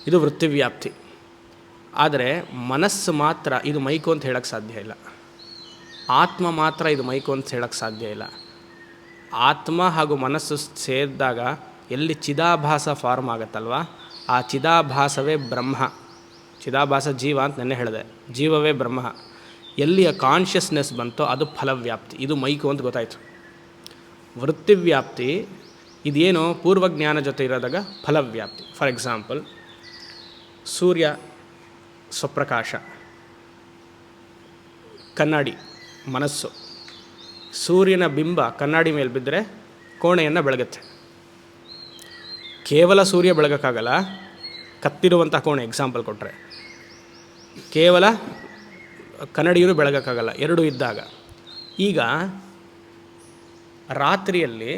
ಇದು ವೃತ್ತಿವ್ಯಾಪ್ತಿ. ಆದರೆ ಮನಸ್ಸು ಮಾತ್ರ ಇದು ಮೈಕು ಅಂತ ಹೇಳೋಕ್ಕೆ ಸಾಧ್ಯ ಇಲ್ಲ. ಆತ್ಮ ಮಾತ್ರ ಇದು ಮೈಕು ಅಂತ ಹೇಳೋಕ್ಕೆ ಸಾಧ್ಯ ಇಲ್ಲ. ಆತ್ಮ ಹಾಗೂ ಮನಸ್ಸು ಸೇರಿದಾಗ ಎಲ್ಲಿ ಚಿದಾಭಾಸ ಫಾರ್ಮ್ ಆಗುತ್ತಲ್ವ, ಆ ಚಿದಾಭಾಸವೇ ಬ್ರಹ್ಮ. ಚಿದಾಭಾಸ ಜೀವ ಅಂತ ನೆನ್ನೆ ಹೇಳಿದೆ, ಜೀವವೇ ಬ್ರಹ್ಮ. ಎಲ್ಲಿಯ ಕಾನ್ಷಿಯಸ್ನೆಸ್ ಬಂತೋ ಅದು ಫಲವ್ಯಾಪ್ತಿ. ಇದು ಮೈಕು ಅಂತ ಗೊತ್ತಾಯಿತು. ವೃತ್ತಿವ್ಯಾಪ್ತಿ ಇದೇನು ಪೂರ್ವಜ್ಞಾನ ಜೊತೆ ಇರೋದಾಗ ಫಲವ್ಯಾಪ್ತಿ. ಫಾರ್ ಎಕ್ಸಾಂಪಲ್, ಸೂರ್ಯ ಸ್ವಪ್ರಕಾಶ, ಕನ್ನಡಿ ಮನಸ್ಸು. ಸೂರ್ಯನ ಬಿಂಬ ಕನ್ನಡಿ ಮೇಲೆ ಬಿದ್ದರೆ ಕೋಣೆಯನ್ನು ಬೆಳಗುತ್ತೆ. ಕೇವಲ ಸೂರ್ಯ ಬೆಳಗೋಕ್ಕಾಗಲ್ಲ, ಕತ್ತಿರುವಂಥ ಕೋಣೆ ಎಕ್ಸಾಂಪಲ್ ಕೊಟ್ಟರೆ. ಕೇವಲ ಕನ್ನಡಿಯೂ ಬೆಳಗೋಕ್ಕಾಗಲ್ಲ, ಎರಡೂ ಇದ್ದಾಗ. ಈಗ ರಾತ್ರಿಯಲ್ಲಿ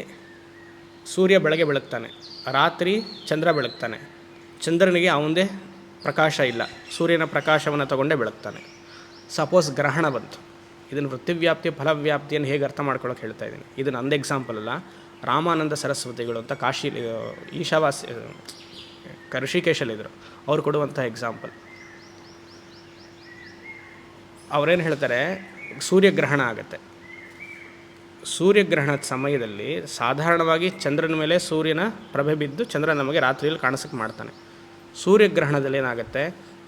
ಸೂರ್ಯ ಬೆಳಗ್ಗೆ ಬೆಳಗ್ತಾನೆ, ರಾತ್ರಿ ಚಂದ್ರ ಬೆಳಗ್ತಾನೆ. ಚಂದ್ರನಿಗೆ ಅವನದೇ ಪ್ರಕಾಶ ಇಲ್ಲ, ಸೂರ್ಯನ ಪ್ರಕಾಶವನ್ನು ತಗೊಂಡೇ ಬೆಳಗ್ತಾನೆ. ಸಪೋಸ್ ಗ್ರಹಣ ಬಂತು, ಇದನ್ನು ವೃತ್ತಿವ್ಯಾಪ್ತಿ ಫಲವ್ಯಾಪ್ತಿಯನ್ನು ಹೇಗೆ ಅರ್ಥ ಮಾಡ್ಕೊಳ್ಳೋಕೆ ಹೇಳ್ತಾ ಇದ್ದೀನಿ. ಇದು ನಂದು ಎಕ್ಸಾಂಪಲ್ ಅಲ್ಲ, ರಾಮಾನಂದ ಸರಸ್ವತಿಗಳು ಅಂತ ಕಾಶಿ ಈಶಾವಾಸ್ಯ ಋಷಿಕೇಶಲ್ಲಿದ್ದರು, ಅವ್ರು ಕೊಡುವಂಥ ಎಕ್ಸಾಂಪಲ್. ಅವರೇನು ಹೇಳ್ತಾರೆ, ಸೂರ್ಯಗ್ರಹಣ ಆಗುತ್ತೆ. ಸೂರ್ಯಗ್ರಹಣದ ಸಮಯದಲ್ಲಿ ಸಾಧಾರಣವಾಗಿ ಚಂದ್ರನ ಮೇಲೆ ಸೂರ್ಯನ ಪ್ರಭೆ ಬಿದ್ದು ಚಂದ್ರ ನಮಗೆ ರಾತ್ರಿಯಲ್ಲಿ ಕಾಣಿಸೋಕ್ಕೆ ಮಾಡ್ತಾನೆ. ಸೂರ್ಯಗ್ರಹಣದಲ್ಲಿ ಏನಾಗುತ್ತೆ,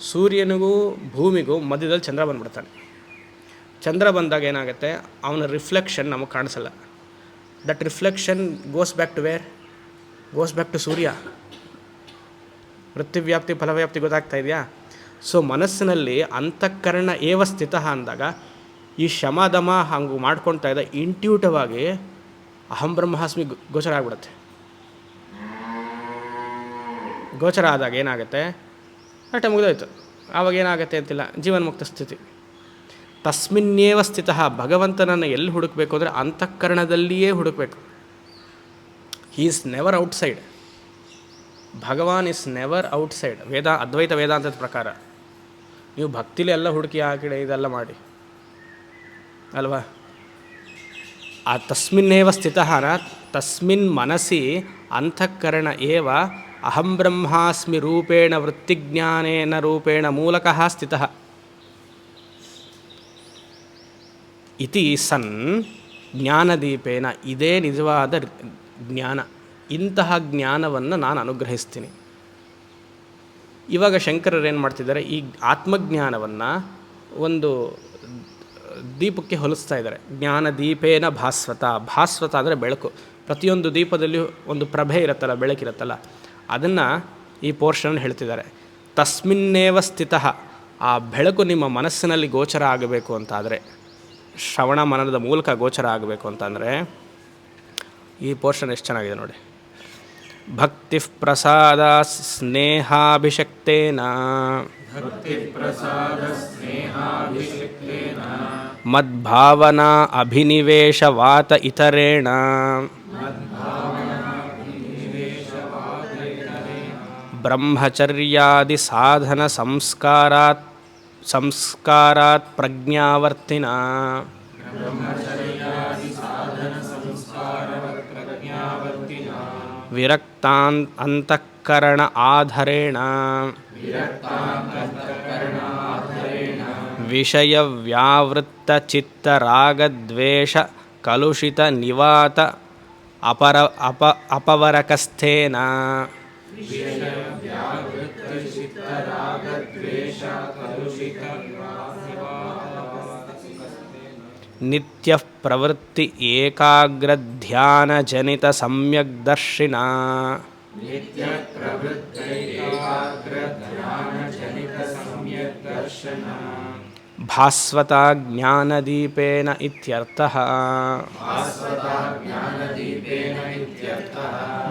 ಸೂರ್ಯನಿಗೂ ಭೂಮಿಗೂ ಮಧ್ಯದಲ್ಲಿ ಚಂದ್ರ ಬಂದುಬಿಡ್ತಾನೆ. ಚಂದ್ರ ಬಂದಾಗ ಏನಾಗುತ್ತೆ, ಅವನ ರಿಫ್ಲೆಕ್ಷನ್ ನಮಗೆ ಕಾಣಿಸಲ್ಲ. That reflection goes back to where? Goes back to Surya. ವೃತ್ತಿವ್ಯಾಪ್ತಿ ಫಲವ್ಯಾಪ್ತಿ ಗೊತ್ತಾಗ್ತಾ ಇದೆಯಾ? ಸೊ ಮನಸ್ಸಿನಲ್ಲಿ ಅಂತಃಕರಣ ಏವ ಸ್ಥಿತ ಅಂದಾಗ ಈ ಶಮದಮ ಹಂಗೆ ಮಾಡ್ಕೊಳ್ತಾ ಇದ್ದ ಇಂಟ್ಯೂಟಿವ್ ಆಗಿ ಅಹಂ ಬ್ರಹ್ಮಾಸ್ಮಿ ಗೋಚರ ಆಗಿಬಿಡುತ್ತೆ. ಗೋಚರ ಆದಾಗ ಏನಾಗುತ್ತೆ, ಆಟ ಮುಗಿದೋಯ್ತು. ಆವಾಗ ಏನಾಗುತ್ತೆ ಅಂತಿಲ್ಲ, ಜೀವನ್ಮುಕ್ತ ಸ್ಥಿತಿ. ತಸ್ಮಿನ್ನೇವ ಸ್ಥಿತ. ಭಗವಂತನನ್ನು ಎಲ್ಲಿ ಹುಡುಕಬೇಕು ಅಂದರೆ ಅಂತಃಕರಣದಲ್ಲಿಯೇ ಹುಡುಕಬೇಕು. He is never outside. Bhagavan is never outside. Advaita ವೇದಾಂತದ ಪ್ರಕಾರ ನೀವು ಭಕ್ತಿಲಿ ಎಲ್ಲ ಹುಡುಕಿ ಆ ಕಡೆ ಇದೆಲ್ಲ ಮಾಡಿ ಅಲ್ವಾ. ಆ ತಸ್ಮಿನ್ನೇವ ಸ್ಥಿತ, ತಸ್ಮಿನ್ ಮನಸ್ಸಿ ಅಂತಃಕರಣ ಏವ ಅಹಂ ಬ್ರಹ್ಮಾಸ್ಮಿ ರೂಪೇಣ ವೃತ್ತಿಜ್ಞಾನೇನ ರೂಪೇಣ ಮೂಲಕಃ ಸ್ಥಿತಃ ಇತಿ ಸನ್ ಜ್ಞಾನದೀಪೇನ. ಇದೇ ನಿಜವಾದ ಜ್ಞಾನ. ಇಂತಹ ಜ್ಞಾನವನ್ನು ನಾನು ಅನುಗ್ರಹಿಸ್ತೀನಿ. ಇವಾಗ ಶಂಕರರೇನು ಮಾಡ್ತಿದ್ದಾರೆ, ಈ ಆತ್ಮಜ್ಞಾನವನ್ನು ಒಂದು ದೀಪಕ್ಕೆ ಹೋಲಿಸ್ತಾ ಇದ್ದಾರೆ. ಜ್ಞಾನದೀಪೇನ ಭಾಸ್ವತ. ಭಾಸ್ವತ ಅಂದರೆ ಬೆಳಕು. ಪ್ರತಿಯೊಂದು ದೀಪದಲ್ಲಿಯೂ ಒಂದು ಪ್ರಭೆ ಇರುತ್ತಲ್ಲ, ಬೆಳಕಿರುತ್ತಲ್ಲ, ಅದನ್ನು ಈ ಪೋರ್ಷನ್ ಹೇಳ್ತಿದ್ದಾರೆ. ತಸ್ಮಿನ್ನೇವ ಸ್ಥಿತಃ. ಆ ಬೆಳಕು ನಿಮ್ಮ ಮನಸ್ಸಿನಲ್ಲಿ ಗೋಚರ ಆಗಬೇಕು ಅಂತಾದರೆ, ಶ್ರವಣ ಮನನದ ಮೂಲಕ ಗೋಚರ ಆಗಬೇಕು ಅಂತಂದರೆ ಈ ಪೋರ್ಷನ್ ಎಷ್ಟು ಚೆನ್ನಾಗಿದೆ ನೋಡಿ. ಭಕ್ತಿ ಪ್ರಸಾದ ಸ್ನೇಹಾಭಿಷಕ್ತೇನ ಮದ್ಭಾವನಾ ಅಭಿನಿವೇಶವಾತ ಇತರೇಣ ಬ್ರಹ್ಮಚರ್ಯಾದಿ ಸಾಧನ ಸಂಸ್ಕಾರಾತ್ ಪ್ರಜ್ಞಾವರ್ತಿನ ವಿರಕ್ತಾನ್ ಅಂತಃಕರಣ ಆಧರೇಣ ವಿಷಯವ್ಯಾವೃತ್ತ ಚಿತ್ತರಾಗದ್ವೇಷ ಕಲುಷಿತ ನಿವಾತ ಅಪವರಕಸ್ಥೇನ ನಿತ್ಯ ಪ್ರವೃತ್ತಿ ಏಕಾಗ್ರಧ್ಯಾನಜನಿತ ಸಮ್ಯಕ್ದರ್ಶಿನ ಭಾಸ್ವತ ಜ್ಞಾನದೀಪೇನ ಇತ್ಯರ್ಥಃ.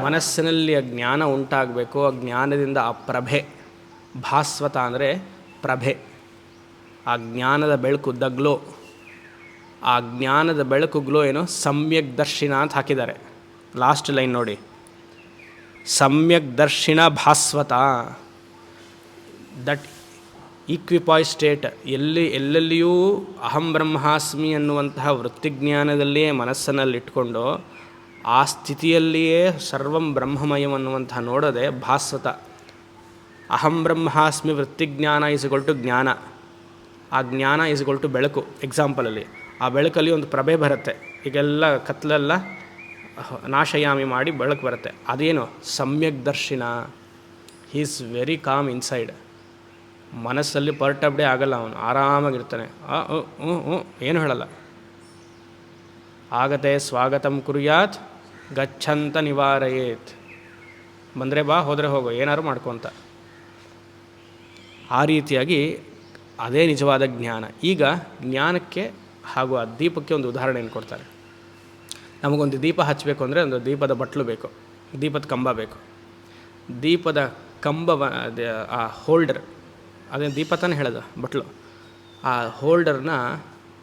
ಮನಸ್ಸಿನಲ್ಲಿ ಆ ಜ್ಞಾನ ಉಂಟಾಗಬೇಕು. ಆ ಜ್ಞಾನದಿಂದ ಆ ಪ್ರಭೆ, ಭಾಸ್ವತ ಅಂದರೆ ಪ್ರಭೆ, ಆ ಜ್ಞಾನದ ಬೆಳಕು, ದ ಗ್ಲೋ. ಆ ಜ್ಞಾನದ ಬೆಳಕು ಗ್ಲೋ ಏನು, ಸಮ್ಯಕ್ ದರ್ಶಿನ ಅಂತ ಹಾಕಿದ್ದಾರೆ. ಲಾಸ್ಟ್ ಲೈನ್ ನೋಡಿ, ಸಮ್ಯಕ್ ದರ್ಶಿನ ಭಾಸ್ವತ. ದಟ್ ಈಕ್ವಿಪಾಯ್ ಸ್ಟೇಟ್, ಎಲ್ಲೆಲ್ಲಿಯೂ ಅಹಂ ಬ್ರಹ್ಮಾಸ್ಮಿ ಅನ್ನುವಂತಹ ವೃತ್ತಿಜ್ಞಾನದಲ್ಲಿಯೇ ಮನಸ್ಸನ್ನಲ್ಲಿಟ್ಕೊಂಡು ಆ ಸ್ಥಿತಿಯಲ್ಲಿಯೇ ಸರ್ವಂ ಬ್ರಹ್ಮಮಯಂ ಅನ್ನುವಂತಹ ನೋಡೋದೆ ಭಾಸ್ವತ. ಅಹಂ ಬ್ರಹ್ಮಾಸ್ಮಿ ವೃತ್ತಿಜ್ಞಾನ ಟು ಜ್ಞಾನ. ಆ ಜ್ಞಾನ ಟು ಬೆಳಕು. ಎಕ್ಸಾಂಪಲಲ್ಲಿ ಆ ಬೆಳಕಲ್ಲಿ ಒಂದು ಪ್ರಭೆ ಬರುತ್ತೆ. ಈಗೆಲ್ಲ ಕತ್ಲೆಲ್ಲ ನಾಶಯಾಮಿ ಮಾಡಿ ಬೆಳಕು ಬರುತ್ತೆ. ಅದೇನು ಸಮ್ಯಕ್ ದರ್ಶಿನ. He is very calm inside. ಮನಸ್ಸಲ್ಲಿ ಪರ್ಟಬ್ಡೇ ಆಗಲ್ಲ, ಅವನು ಆರಾಮಾಗಿರ್ತಾನೆ. ಏನು ಹೇಳಲ್ಲ. ಆಗತೆ ಸ್ವಾಗತಂ ಕುರ್ಯಾತ್ ಗಚ್ಚಂತ ನಿವಾರಯೇತ್. ಬಂದರೆ ಬಾ, ಹೋದರೆ ಹೋಗೋ, ಏನಾದ್ರು ಮಾಡ್ಕೊತ. ಆ ರೀತಿಯಾಗಿ ಅದೇ ನಿಜವಾದ ಜ್ಞಾನ. ಈಗ ಜ್ಞಾನಕ್ಕೆ ಹಾಗೂ ಆ ದೀಪಕ್ಕೆ ಒಂದು ಉದಾಹರಣೆಯನ್ನು ಕೊಡ್ತಾರೆ. ನಮಗೊಂದು ದೀಪ ಹಚ್ಚಬೇಕು ಅಂದರೆ ಒಂದು ದೀಪದ ಬಟ್ಲು ಬೇಕು, ದೀಪದ ಕಂಬ ಬೇಕು. ದೀಪದ ಕಂಬ, ಆ ಹೋಲ್ಡರ್, ಅದೇ ದೀಪ ತಾನೇ ಹೇಳೋದು, ಬಟ್ಲು. ಆ ಹೋಲ್ಡರ್ನ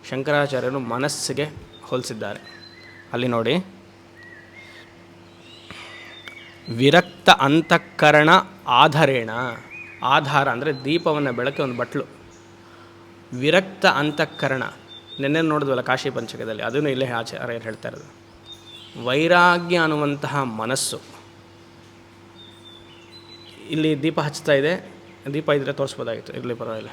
ಶಂಕರಾಚಾರ್ಯರು ಮನಸ್ಸಿಗೆ ಹೋಲಿಸಿದ್ದಾರೆ. ಅಲ್ಲಿ ನೋಡಿ, ವಿರಕ್ತ ಅಂತಃಕರಣ ಆಧಾರೇಣ. ಆಧಾರ ಅಂದರೆ ದೀಪವನ್ನು ಬೆಳಕೆ ಒಂದು ಬಟ್ಲು. ವಿರಕ್ತ ಅಂತಃಕರಣ, ನೆನ್ನೆ ನೋಡಿದ್ವಲ್ಲ ಕಾಶಿ ಪಂಚಕದಲ್ಲಿ, ಅದನ್ನು ಇಲ್ಲೇ ಆಚಾರ್ಯರು ಹೇಳ್ತಾ ಇರೋದು. ವೈರಾಗ್ಯ ಅನ್ನುವಂತಹ ಮನಸ್ಸು. ಇಲ್ಲಿ ದೀಪ ಹಚ್ತಾ ಇದೆ, ದೀಪ ಇದ್ದರೆ ತೋರಿಸ್ಬೋದಾಗಿತ್ತು, ಇರಲಿ ಪರವಾಗಿಲ್ಲ.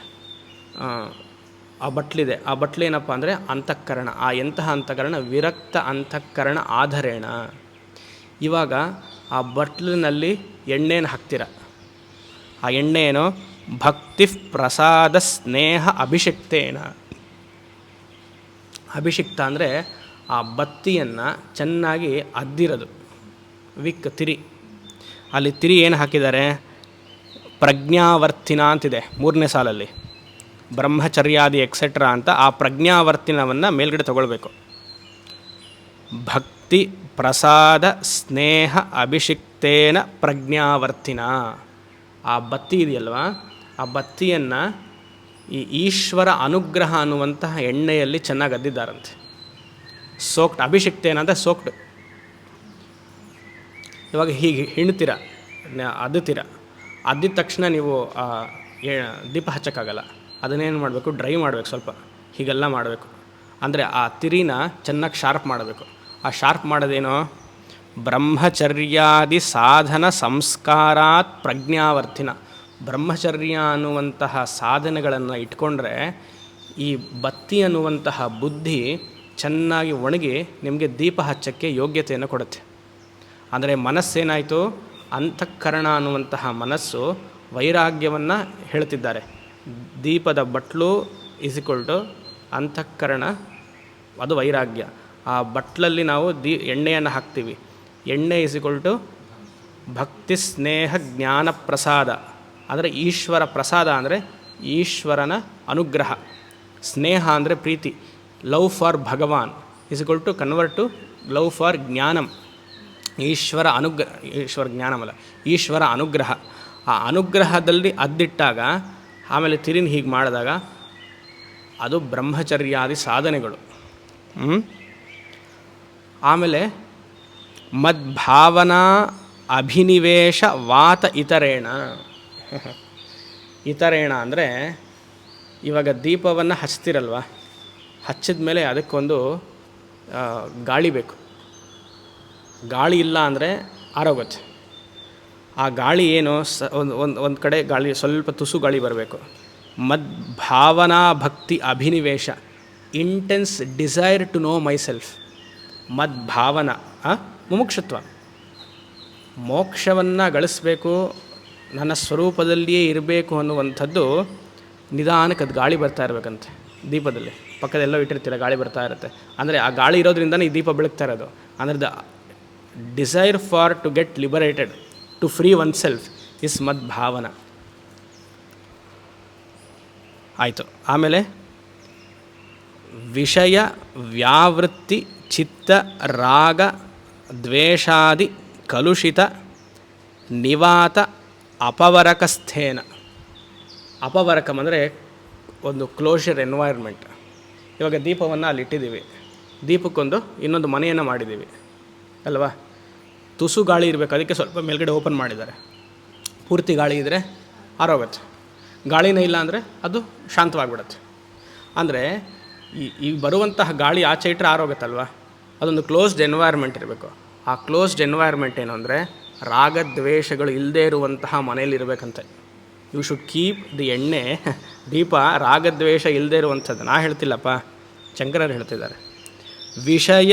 ಆ ಬಟ್ಲಿದೆ, ಆ ಬಟ್ಲು ಏನಪ್ಪ ಅಂದರೆ ಅಂತಃಕರಣ. ಆ ಎಂತಹ ಅಂತಃಕರಣ? ವಿರಕ್ತ ಅಂತಃಕರಣ ಆಧರೇಣ. ಇವಾಗ ಆ ಬಟ್ಲಿನಲ್ಲಿ ಎಣ್ಣೆನ ಹಾಕ್ತೀರ. ಆ ಎಣ್ಣೆ ಏನೋ ಭಕ್ತಿ ಪ್ರಸಾದ ಸ್ನೇಹ ಅಭಿಷಿಕ್ತೇನ. ಅಭಿಷಿಕ್ತ ಅಂದರೆ ಆ ಬತ್ತಿಯನ್ನು ಚೆನ್ನಾಗಿ ಅದ್ದಿರೋದು. ವಿಕ್ ತಿರಿ, ಅಲ್ಲಿ ತಿರಿ ಏನು ಹಾಕಿದ್ದಾರೆ? ಪ್ರಜ್ಞಾವರ್ತಿನ ಅಂತಿದೆ 3ನೇ ಸಾಲಲ್ಲಿ. ಬ್ರಹ್ಮಚರ್ಯಾದಿ ಎಕ್ಸೆಟ್ರಾ ಅಂತ ಆ ಪ್ರಜ್ಞಾವರ್ತಿನವನ್ನು ಮೇಲ್ಗಡೆ ತಗೊಳ್ಬೇಕು. ಭಕ್ತಿ ಪ್ರಸಾದ ಸ್ನೇಹ ಅಭಿಷಿಕ್ತೇನ ಪ್ರಜ್ಞಾವರ್ತಿನ. ಆ ಬತ್ತಿ ಇದೆಯಲ್ವ, ಆ ಬತ್ತಿಯನ್ನು ಈ ಈಶ್ವರ ಅನುಗ್ರಹ ಅನ್ನುವಂತಹ ಎಣ್ಣೆಯಲ್ಲಿ ಚೆನ್ನಾಗಿ ಅದ್ದಿದ್ದಾರಂತೆ. ಸೋಕ್ಟ್, ಅಭಿಷಿಕ್ತೇನಂದರೆ ಸೋಕ್ಟ್. ಇವಾಗ ಹೀಗೆ ಹಿಂಡ್ತೀರ, ಅದ್ದುತ್ತೀರ. ಅದ್ದಿದ ತಕ್ಷಣ ನೀವು ದೀಪ ಹಚ್ಚೋಕ್ಕಾಗಲ್ಲ. ಅದನ್ನೇನು ಮಾಡಬೇಕು? ಡ್ರೈ ಮಾಡಬೇಕು, ಸ್ವಲ್ಪ ಹೀಗೆಲ್ಲ ಮಾಡಬೇಕು. ಅಂದರೆ ಆ ತಿರಿನ ಚೆನ್ನಾಗಿ ಶಾರ್ಪ್ ಮಾಡಬೇಕು. ಆ ಶಾರ್ಪ್ ಮಾಡೋದೇನೋ ಬ್ರಹ್ಮಚರ್ಯಾದಿ ಸಾಧನ ಸಂಸ್ಕಾರಾತ್ ಪ್ರಜ್ಞಾವರ್ತಿನ. ಬ್ರಹ್ಮಚರ್ಯ ಅನ್ನುವಂತಹ ಸಾಧನೆಗಳನ್ನು ಇಟ್ಕೊಂಡ್ರೆ ಈ ಬತ್ತಿ ಅನ್ನುವಂತಹ ಬುದ್ಧಿ ಚೆನ್ನಾಗಿ ಒಣಗಿ ನಿಮಗೆ ದೀಪ ಹಚ್ಚೋಕ್ಕೆ ಯೋಗ್ಯತೆಯನ್ನು ಕೊಡುತ್ತೆ. ಅಂದರೆ ಮನಸ್ಸೇನಾಯಿತು? ಅಂತಃಕರಣ ಅನ್ನುವಂತಹ ಮನಸ್ಸು ವೈರಾಗ್ಯವನ್ನು ಹೇಳ್ತಿದ್ದಾರೆ. ದೀಪದ ಬಟ್ಲು ಟು ಅಂತಃಕರಣ, ಅದು ವೈರಾಗ್ಯ. ಆ ಬಟ್ಲಲ್ಲಿ ನಾವು ಎಣ್ಣೆಯನ್ನು ಹಾಕ್ತೀವಿ. ಎಣ್ಣೆ ಟು ಭಕ್ತಿ ಸ್ನೇಹ ಜ್ಞಾನ ಪ್ರಸಾದ. ಅಂದರೆ ಈಶ್ವರ ಪ್ರಸಾದ ಅಂದರೆ ಈಶ್ವರನ ಅನುಗ್ರಹ. ಸ್ನೇಹ ಅಂದರೆ ಪ್ರೀತಿ. Love for Bhagavan to convert to love for ಜ್ಞಾನಂ. ಈಶ್ವರ ಜ್ಞಾನಮಲ್ಲ, ಈಶ್ವರ ಅನುಗ್ರಹ. ಆ ಅನುಗ್ರಹದಲ್ಲಿ ಅದ್ದಿಟ್ಟಾಗ, ಆಮೇಲೆ ತಿರಿನ ಹೀಗೆ ಮಾಡಿದಾಗ ಅದು ಬ್ರಹ್ಮಚರ್ಯಾದಿ ಸಾಧನೆಗಳು. ಆಮೇಲೆ ಮದ್ಭಾವನಾ ಅಭಿನಿವೇಶ ವಾತ ಇತರೇಣ. ಇತರೇಣ ಅಂದರೆ ಇವಾಗ ದೀಪವನ್ನು ಹಚ್ತಿರಲ್ವ, ಹಚ್ಚಿದ ಮೇಲೆ ಅದಕ್ಕೊಂದು ಗಾಳಿ ಬೇಕು. ಗಾಳಿ ಇಲ್ಲ ಅಂದರೆ ಆರೋಗುತ್ತೆ. ಆ ಗಾಳಿ ಏನು? ಒಂದು ಕಡೆ ಗಾಳಿ, ಸ್ವಲ್ಪ ತುಸು ಗಾಳಿ ಬರಬೇಕು. ಮದ್ಭಾವನಾ ಭಕ್ತಿ ಅಭಿನಿವೇಶ, intense desire to know myself. ಮದ್ಭಾವನಾ ಮುಮುಕ್ಷತ್ವ, ಮೋಕ್ಷವನ್ನು ಗಳಿಸ್ಬೇಕು, ನನ್ನ ಸ್ವರೂಪದಲ್ಲಿಯೇ ಇರಬೇಕು ಅನ್ನುವಂಥದ್ದು ನಿಧಾನಕ್ಕೆ ಅದು ಗಾಳಿ ಬರ್ತಾ ಇರಬೇಕಂತೆ. ದೀಪದಲ್ಲಿ ಪಕ್ಕದೆಲ್ಲೋ ಇಟ್ಟಿರ್ತೀರ, ಗಾಳಿ ಬರ್ತಾ ಇರುತ್ತೆ. ಅಂದರೆ ಆ ಗಾಳಿ ಇರೋದ್ರಿಂದನೇ ಈ ದೀಪ ಬೆಳಗ್ತಾ ಇರೋದು. ಅಂದರೆ the desire for to get liberated, to free oneself is ಮದ್ಭಾವನ. ಆಯಿತು. ಆಮೇಲೆ ವಿಷಯ ವ್ಯಾವೃತ್ತಿ ಚಿತ್ತ ರಾಗ ದ್ವೇಷಾದಿ ಕಲುಷಿತ ನಿವಾತ ಅಪವರಕಸ್ಥೇನ. ಅಪವರಕಂ ಅಂದರೆ ಒಂದು ಕ್ಲೋಷರ್ ಎನ್ವೈರ್ಮೆಂಟ್. ಇವಾಗ ದೀಪವನ್ನು ಅಲ್ಲಿ ಇಟ್ಟಿದ್ದೀವಿ, ದೀಪಕ್ಕೊಂದು ಇನ್ನೊಂದು ಮನೆಯನ್ನು ಮಾಡಿದ್ದೀವಿ ಅಲ್ವಾ? ತುಸು ಗಾಳಿ ಇರಬೇಕು, ಅದಕ್ಕೆ ಸ್ವಲ್ಪ ಮೇಲ್ಗಡೆ ಓಪನ್ ಮಾಡಿದ್ದಾರೆ. ಪೂರ್ತಿ ಗಾಳಿ ಇದ್ದರೆ ಆರೋಗುತ್ತೆ, ಗಾಳಿನೇ ಇಲ್ಲ ಅಂದರೆ ಅದು ಶಾಂತವಾಗಿಬಿಡುತ್ತೆ. ಅಂದರೆ ಈ ಬರುವಂತಹ ಗಾಳಿ ಆಚೆ ಇಟ್ಟರೆ ಆರೋಗುತ್ತಲ್ವ, ಅದೊಂದು ಕ್ಲೋಸ್ಡ್ ಎನ್ವೈರ್ಮೆಂಟ್ ಇರಬೇಕು. ಆ ಕ್ಲೋಸ್ಡ್ ಎನ್ವೈರ್ಮೆಂಟ್ ಏನು ಅಂದರೆ ರಾಗದ್ವೇಷಗಳು ಇಲ್ಲದೇ ಇರುವಂತಹ ಮನೆಯಲ್ಲಿರಬೇಕಂತೆ. ಯು ಶುಡ್ ಕೀಪ್ ದಿ ಎಣ್ಣೆ ದೀಪ ರಾಗದ್ವೇಷ ಇಲ್ಲದೆ ಇರುವಂಥದ್ದು. ನಾ ಹೇಳ್ತಿಲ್ಲಪ್ಪ, ಶಂಕರರು ಹೇಳ್ತಿದ್ದಾರೆ. ವಿಷಯ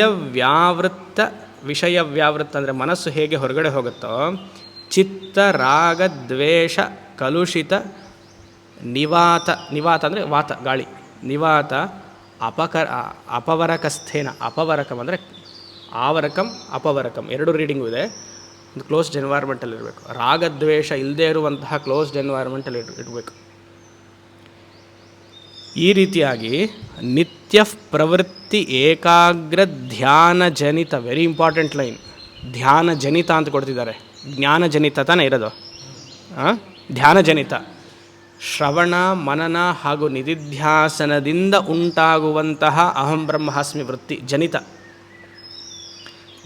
ವ್ಯಾವೃತ್ತ ಅಂದರೆ ಮನಸ್ಸು ಹೇಗೆ ಹೊರಗಡೆ ಹೋಗುತ್ತೋ, ಚಿತ್ತ ರಾಗ ದ್ವೇಷ ಕಲುಷಿತ ನಿವಾತ ಅಂದರೆ ವಾತ ಗಾಳಿ, ನಿವಾತ ಅಪವರಕಸ್ಥೇನ. ಅಪವರಕಂ ಅಂದರೆ ಆವರಕಂ ಅಪವರಕಂ ಎರಡು ರೀಡಿಂಗು ಇದೆ. ಒಂದು ಕ್ಲೋಸ್ಡ್ ಎನ್ವೈರ್ಮೆಂಟಲ್ಲಿ ಇರಬೇಕು. ರಾಗದ್ವೇಷ ಇಲ್ಲದೇ ಇರುವಂತಹ ಕ್ಲೋಸ್ಡ್ ಎನ್ವೈರ್ಮೆಂಟಲ್ಲಿ ಇರಬೇಕು. ಈ ರೀತಿಯಾಗಿ ನಿತ್ಯ ಪ್ರವೃತ್ತಿ ಏಕಾಗ್ರ ಧ್ಯಾನ ಜನಿತ, ವೆರಿ ಇಂಪಾರ್ಟೆಂಟ್ ಲೈನ್, ಧ್ಯಾನ ಜನಿತ ಅಂತ ಕೊಡ್ತಿದ್ದಾರೆ. ಜ್ಞಾನ ಜನಿತ ತಾನೇ ಇರೋದು, ಧ್ಯಾನ ಜನಿತ. ಶ್ರವಣ ಮನನ ಹಾಗೂ ನಿಧಿಧ್ಯಾಸನದಿಂದ ಉಂಟಾಗುವಂತಹ ಅಹಂ ಬ್ರಹ್ಮಾಸ್ಮಿ ವೃತ್ತಿ ಜನಿತ.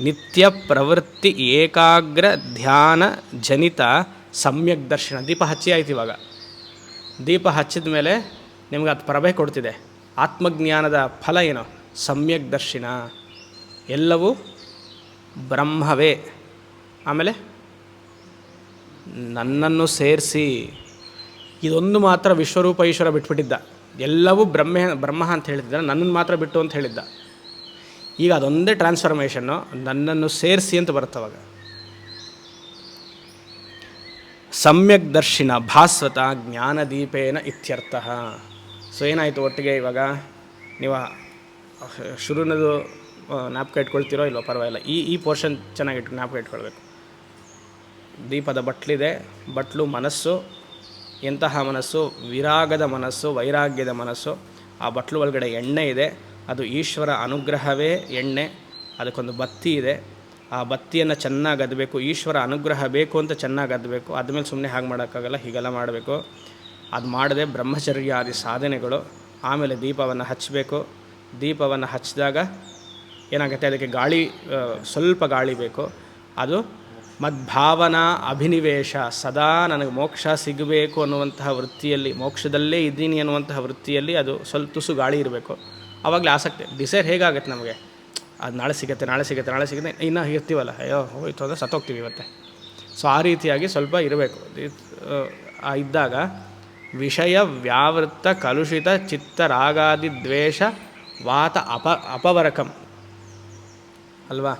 ನಿತ್ಯ ಪ್ರವೃತ್ತಿ ಏಕಾಗ್ರ ಧ್ಯಾನ ಜನಿತ ಸಮ್ಯಕ್ ದರ್ಶನ. ದೀಪ ಹಚ್ಚಿ ಆಯ್ತು. ಇವಾಗ ದೀಪ ಹಚ್ಚಿದ ಮೇಲೆ ನಿಮ್ಗೆ ಅದು ಪ್ರಭೆ ಕೊಡ್ತಿದೆ. ಆತ್ಮಜ್ಞಾನದ ಫಲ ಏನು? ಸಮ್ಯಕ್ ದರ್ಶನ. ಎಲ್ಲವೂ ಬ್ರಹ್ಮವೇ. ಆಮೇಲೆ ನನ್ನನ್ನು ಸೇರಿಸಿ, ಇದೊಂದು ಮಾತ್ರ ವಿಶ್ವರೂಪ ಈಶ್ವರ ಬಿಟ್ಬಿಟ್ಟಿದ್ದ. ಎಲ್ಲವೂ ಬ್ರಹ್ಮ ಅಂತ ಹೇಳಿದ್ದ, ನನ್ನನ್ನು ಮಾತ್ರ ಬಿಟ್ಟು ಅಂತ ಹೇಳಿದ್ದ. ಈಗ ಅದೊಂದೇ ಟ್ರಾನ್ಸ್ಫಾರ್ಮೇಷನ್ನು, ನನ್ನನ್ನು ಸೇರಿಸಿ ಅಂತ ಬರುತ್ತವಾಗ. ಸಮ್ಯಕ್ ದರ್ಶಿನ ಭಾಸ್ವತ ಜ್ಞಾನದೀಪೇನ ಇತ್ಯರ್ಥ. ಸೊ ಏನಾಯಿತು ಒಟ್ಟಿಗೆ? ಇವಾಗ ನೀವು ಶುರುನದು ಜ್ಞಾಪಕ ಇಟ್ಕೊಳ್ತಿರೋ ಇಲ್ಲೋ ಪರವಾಗಿಲ್ಲ, ಈ ಪೋರ್ಷನ್ ಚೆನ್ನಾಗಿ ಜ್ಞಾಪಕ ಇಟ್ಕೊಳ್ಬೇಕು. ದೀಪದ ಬಟ್ಲಿದೆ, ಬಟ್ಲು ಮನಸ್ಸು. ಎಂತಹ ಮನಸ್ಸು? ವಿರಾಗದ ಮನಸ್ಸು, ವೈರಾಗ್ಯದ ಮನಸ್ಸು. ಆ ಬಟ್ಲು ಒಳಗಡೆ ಎಣ್ಣೆ ಇದೆ, ಅದು ಈಶ್ವರ ಅನುಗ್ರಹವೇ ಎಣ್ಣೆ. ಅದಕ್ಕೊಂದು ಬತ್ತಿ ಇದೆ, ಆ ಬತ್ತಿಯನ್ನು ಚೆನ್ನಾಗಿ ಅದ್ದಬೇಕು. ಈಶ್ವರ ಅನುಗ್ರಹ ಬೇಕು ಅಂತ ಚೆನ್ನಾಗಿ ಅದ್ದಬೇಕು. ಆದಮೇಲೆ ಸುಮ್ಮನೆ ಹಾಗೆ ಮಾಡೋಕ್ಕಾಗಲ್ಲ, ಹೀಗೆಲ್ಲ ಮಾಡಬೇಕು. ಅದು ಮಾಡದೆ ಬ್ರಹ್ಮಚರ್ಯಾದಿ ಸಾಧನೆಗಳು. ಆಮೇಲೆ ದೀಪವನ್ನು ಹಚ್ಚಬೇಕು. ದೀಪವನ್ನು ಹಚ್ಚಿದಾಗ ಏನಾಗುತ್ತೆ? ಅದಕ್ಕೆ ಗಾಳಿ, ಸ್ವಲ್ಪ ಗಾಳಿ ಬೇಕು. ಅದು ಮದ್ಭಾವನಾ ಅಭಿನಿವೇಶ, ಸದಾ ನನಗೆ ಮೋಕ್ಷ ಸಿಗಬೇಕು ಅನ್ನುವಂತಹ ವೃತ್ತಿಯಲ್ಲಿ, ಮೋಕ್ಷದಲ್ಲೇ ಇದ್ದೀನಿ ಅನ್ನುವಂತಹ ವೃತ್ತಿಯಲ್ಲಿ ಅದು ಸ್ವಲ್ಪ ತುಸು ಗಾಳಿ ಇರಬೇಕು. ಆವಾಗಲೇ ಆಸಕ್ತಿ. ಡಿಸೈರ್ ಹೇಗಾಗುತ್ತೆ ನಮಗೆ? ಅದು ನಾಳೆ ಸಿಗುತ್ತೆ ಇನ್ನೂ ಇರ್ತೀವಲ್ಲ, ಅಯ್ಯೋ ಹೋಯ್ತು ಅಂದರೆ ಸತ್ತೋಗ್ತೀವಿ ಇವತ್ತೆ. ಸೊ ಆ ರೀತಿಯಾಗಿ ಸ್ವಲ್ಪ ಇರಬೇಕು. ಇದ್ದಾಗ ವಿಷಯ ವ್ಯಾವೃತ್ತ ಕಲುಷಿತ ಚಿತ್ತ ರಾಗಾದಿ ದ್ವೇಷ ವಾತ ಅಪವರಕಂ ಅಲ್ವಾ?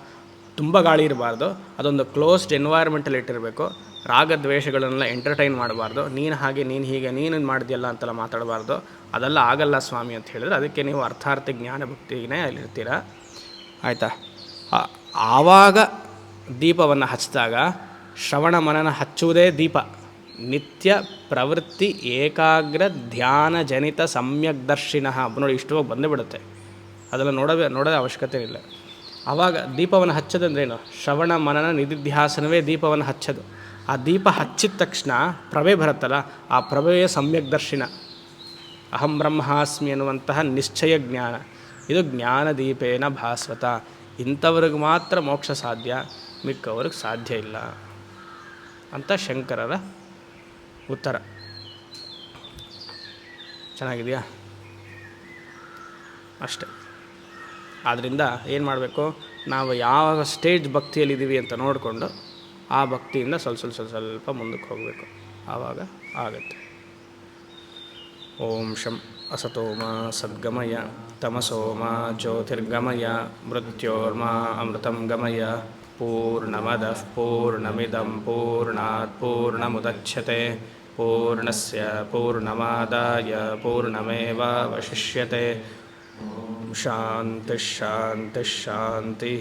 ತುಂಬ ಗಾಳಿ ಇರಬಾರ್ದು. ಅದೊಂದು ಕ್ಲೋಸ್ಡ್ ಎನ್ವೈರ್ಮೆಂಟಲ್ಲಿ ಇಟ್ಟಿರಬೇಕು. ರಾಗದ್ವೇಷಗಳನ್ನೆಲ್ಲ ಎಂಟರ್ಟೈನ್ ಮಾಡಬಾರ್ದು. ನೀನು ಹಾಗೆ, ನೀನು ಹೀಗೆ, ನೀನು ಮಾಡಿದೆಯಲ್ಲ ಅಂತೆಲ್ಲ ಮಾತಾಡಬಾರ್ದು. ಅದೆಲ್ಲ ಆಗಲ್ಲ ಸ್ವಾಮಿ ಅಂತ ಹೇಳಿದ್ರೆ ಅದಕ್ಕೆ ನೀವು ಅರ್ಥಾರ್ಥ ಜ್ಞಾನ ಭಕ್ತಿನೇ ಅಲ್ಲಿರ್ತೀರ. ಆಯಿತಾ? ಆವಾಗ ದೀಪವನ್ನು ಹಚ್ಚಿದಾಗ ಶ್ರವಣ ಮನನ ಹಚ್ಚುವುದೇ ದೀಪ. ನಿತ್ಯ ಪ್ರವೃತ್ತಿ ಏಕಾಗ್ರ ಧ್ಯಾನ ಜನಿತ ಸಮ್ಯಕ್ ದರ್ಶಿನಃ. ನೋಡಿ, ಇಷ್ಟು ಬಂದೇ ಬಿಡುತ್ತೆ. ಅದೆಲ್ಲ ನೋಡೋದೇ ಅವಶ್ಯಕತೆ ಇಲ್ಲ. ಆವಾಗ ದೀಪವನ್ನು ಹಚ್ಚೋದಂದ್ರೇನು? ಶ್ರವಣ ಮನನ ನಿಧಿಧ್ಯಾಸನವೇ ದೀಪವನ್ನು ಹಚ್ಚೋದು. ಆ ದೀಪ ಹಚ್ಚಿದ ತಕ್ಷಣ ಪ್ರಭೆ ಬರುತ್ತಲ್ಲ, ಆ ಪ್ರಭೆಯೇ ಸಮ್ಯಕ್ ದರ್ಶಿನ. ಅಹಂ ಬ್ರಹ್ಮಾಸ್ಮಿ ಎನ್ನುವಂತಹ ನಿಶ್ಚಯ ಜ್ಞಾನ. ಇದು ಜ್ಞಾನದೀಪೇನ ಭಾಸ್ವತ. ಇಂಥವ್ರಿಗೆ ಮಾತ್ರ ಮೋಕ್ಷ ಸಾಧ್ಯ, ಮಿಕ್ಕವ್ರಿಗೆ ಸಾಧ್ಯ ಇಲ್ಲ ಅಂತ ಶಂಕರರ ಉತ್ತರ. ಚೆನ್ನಾಗಿದೆಯಾ? ಅಷ್ಟೆ. ಆದ್ದರಿಂದ ಏನು ಮಾಡಬೇಕು? ನಾವು ಯಾವ ಸ್ಟೇಜ್ ಭಕ್ತಿಯಲ್ಲಿದ್ದೀವಿ ಅಂತ ನೋಡಿಕೊಂಡು ಆ ಭಕ್ತಿಯಿಂದ ಸ್ವಲ್ಪ ಮುಂದಕ್ಕೆ ಹೋಗಬೇಕು. ಆವಾಗ ಆಗುತ್ತೆ. ಓಂ ಶಂ ಅಸತೋ ಮಾ ಸದ್ಗಮಯ ತಮಸೋ ಮಾ ಜ್ಯೋತಿರ್ಗಮಯ ಮೃತ್ಯೋರ್ಮಾ ಅಮೃತಂ ಗಮಯ. ಪೂರ್ಣಮದಃ ಪೂರ್ಣಮಿದಂ ಪೂರ್ಣಾತ್ ಪೂರ್ಣಮುದಚ್ಯತೆ ಪೂರ್ಣಸ್ಯ ಪೂರ್ಣಮಾದಾಯ ಪೂರ್ಣಮೇವಾವಶಿಷ್ಯತೆ. ಶಾಂತಿ ಶಾಂತಿ ಶಾಂತಿ.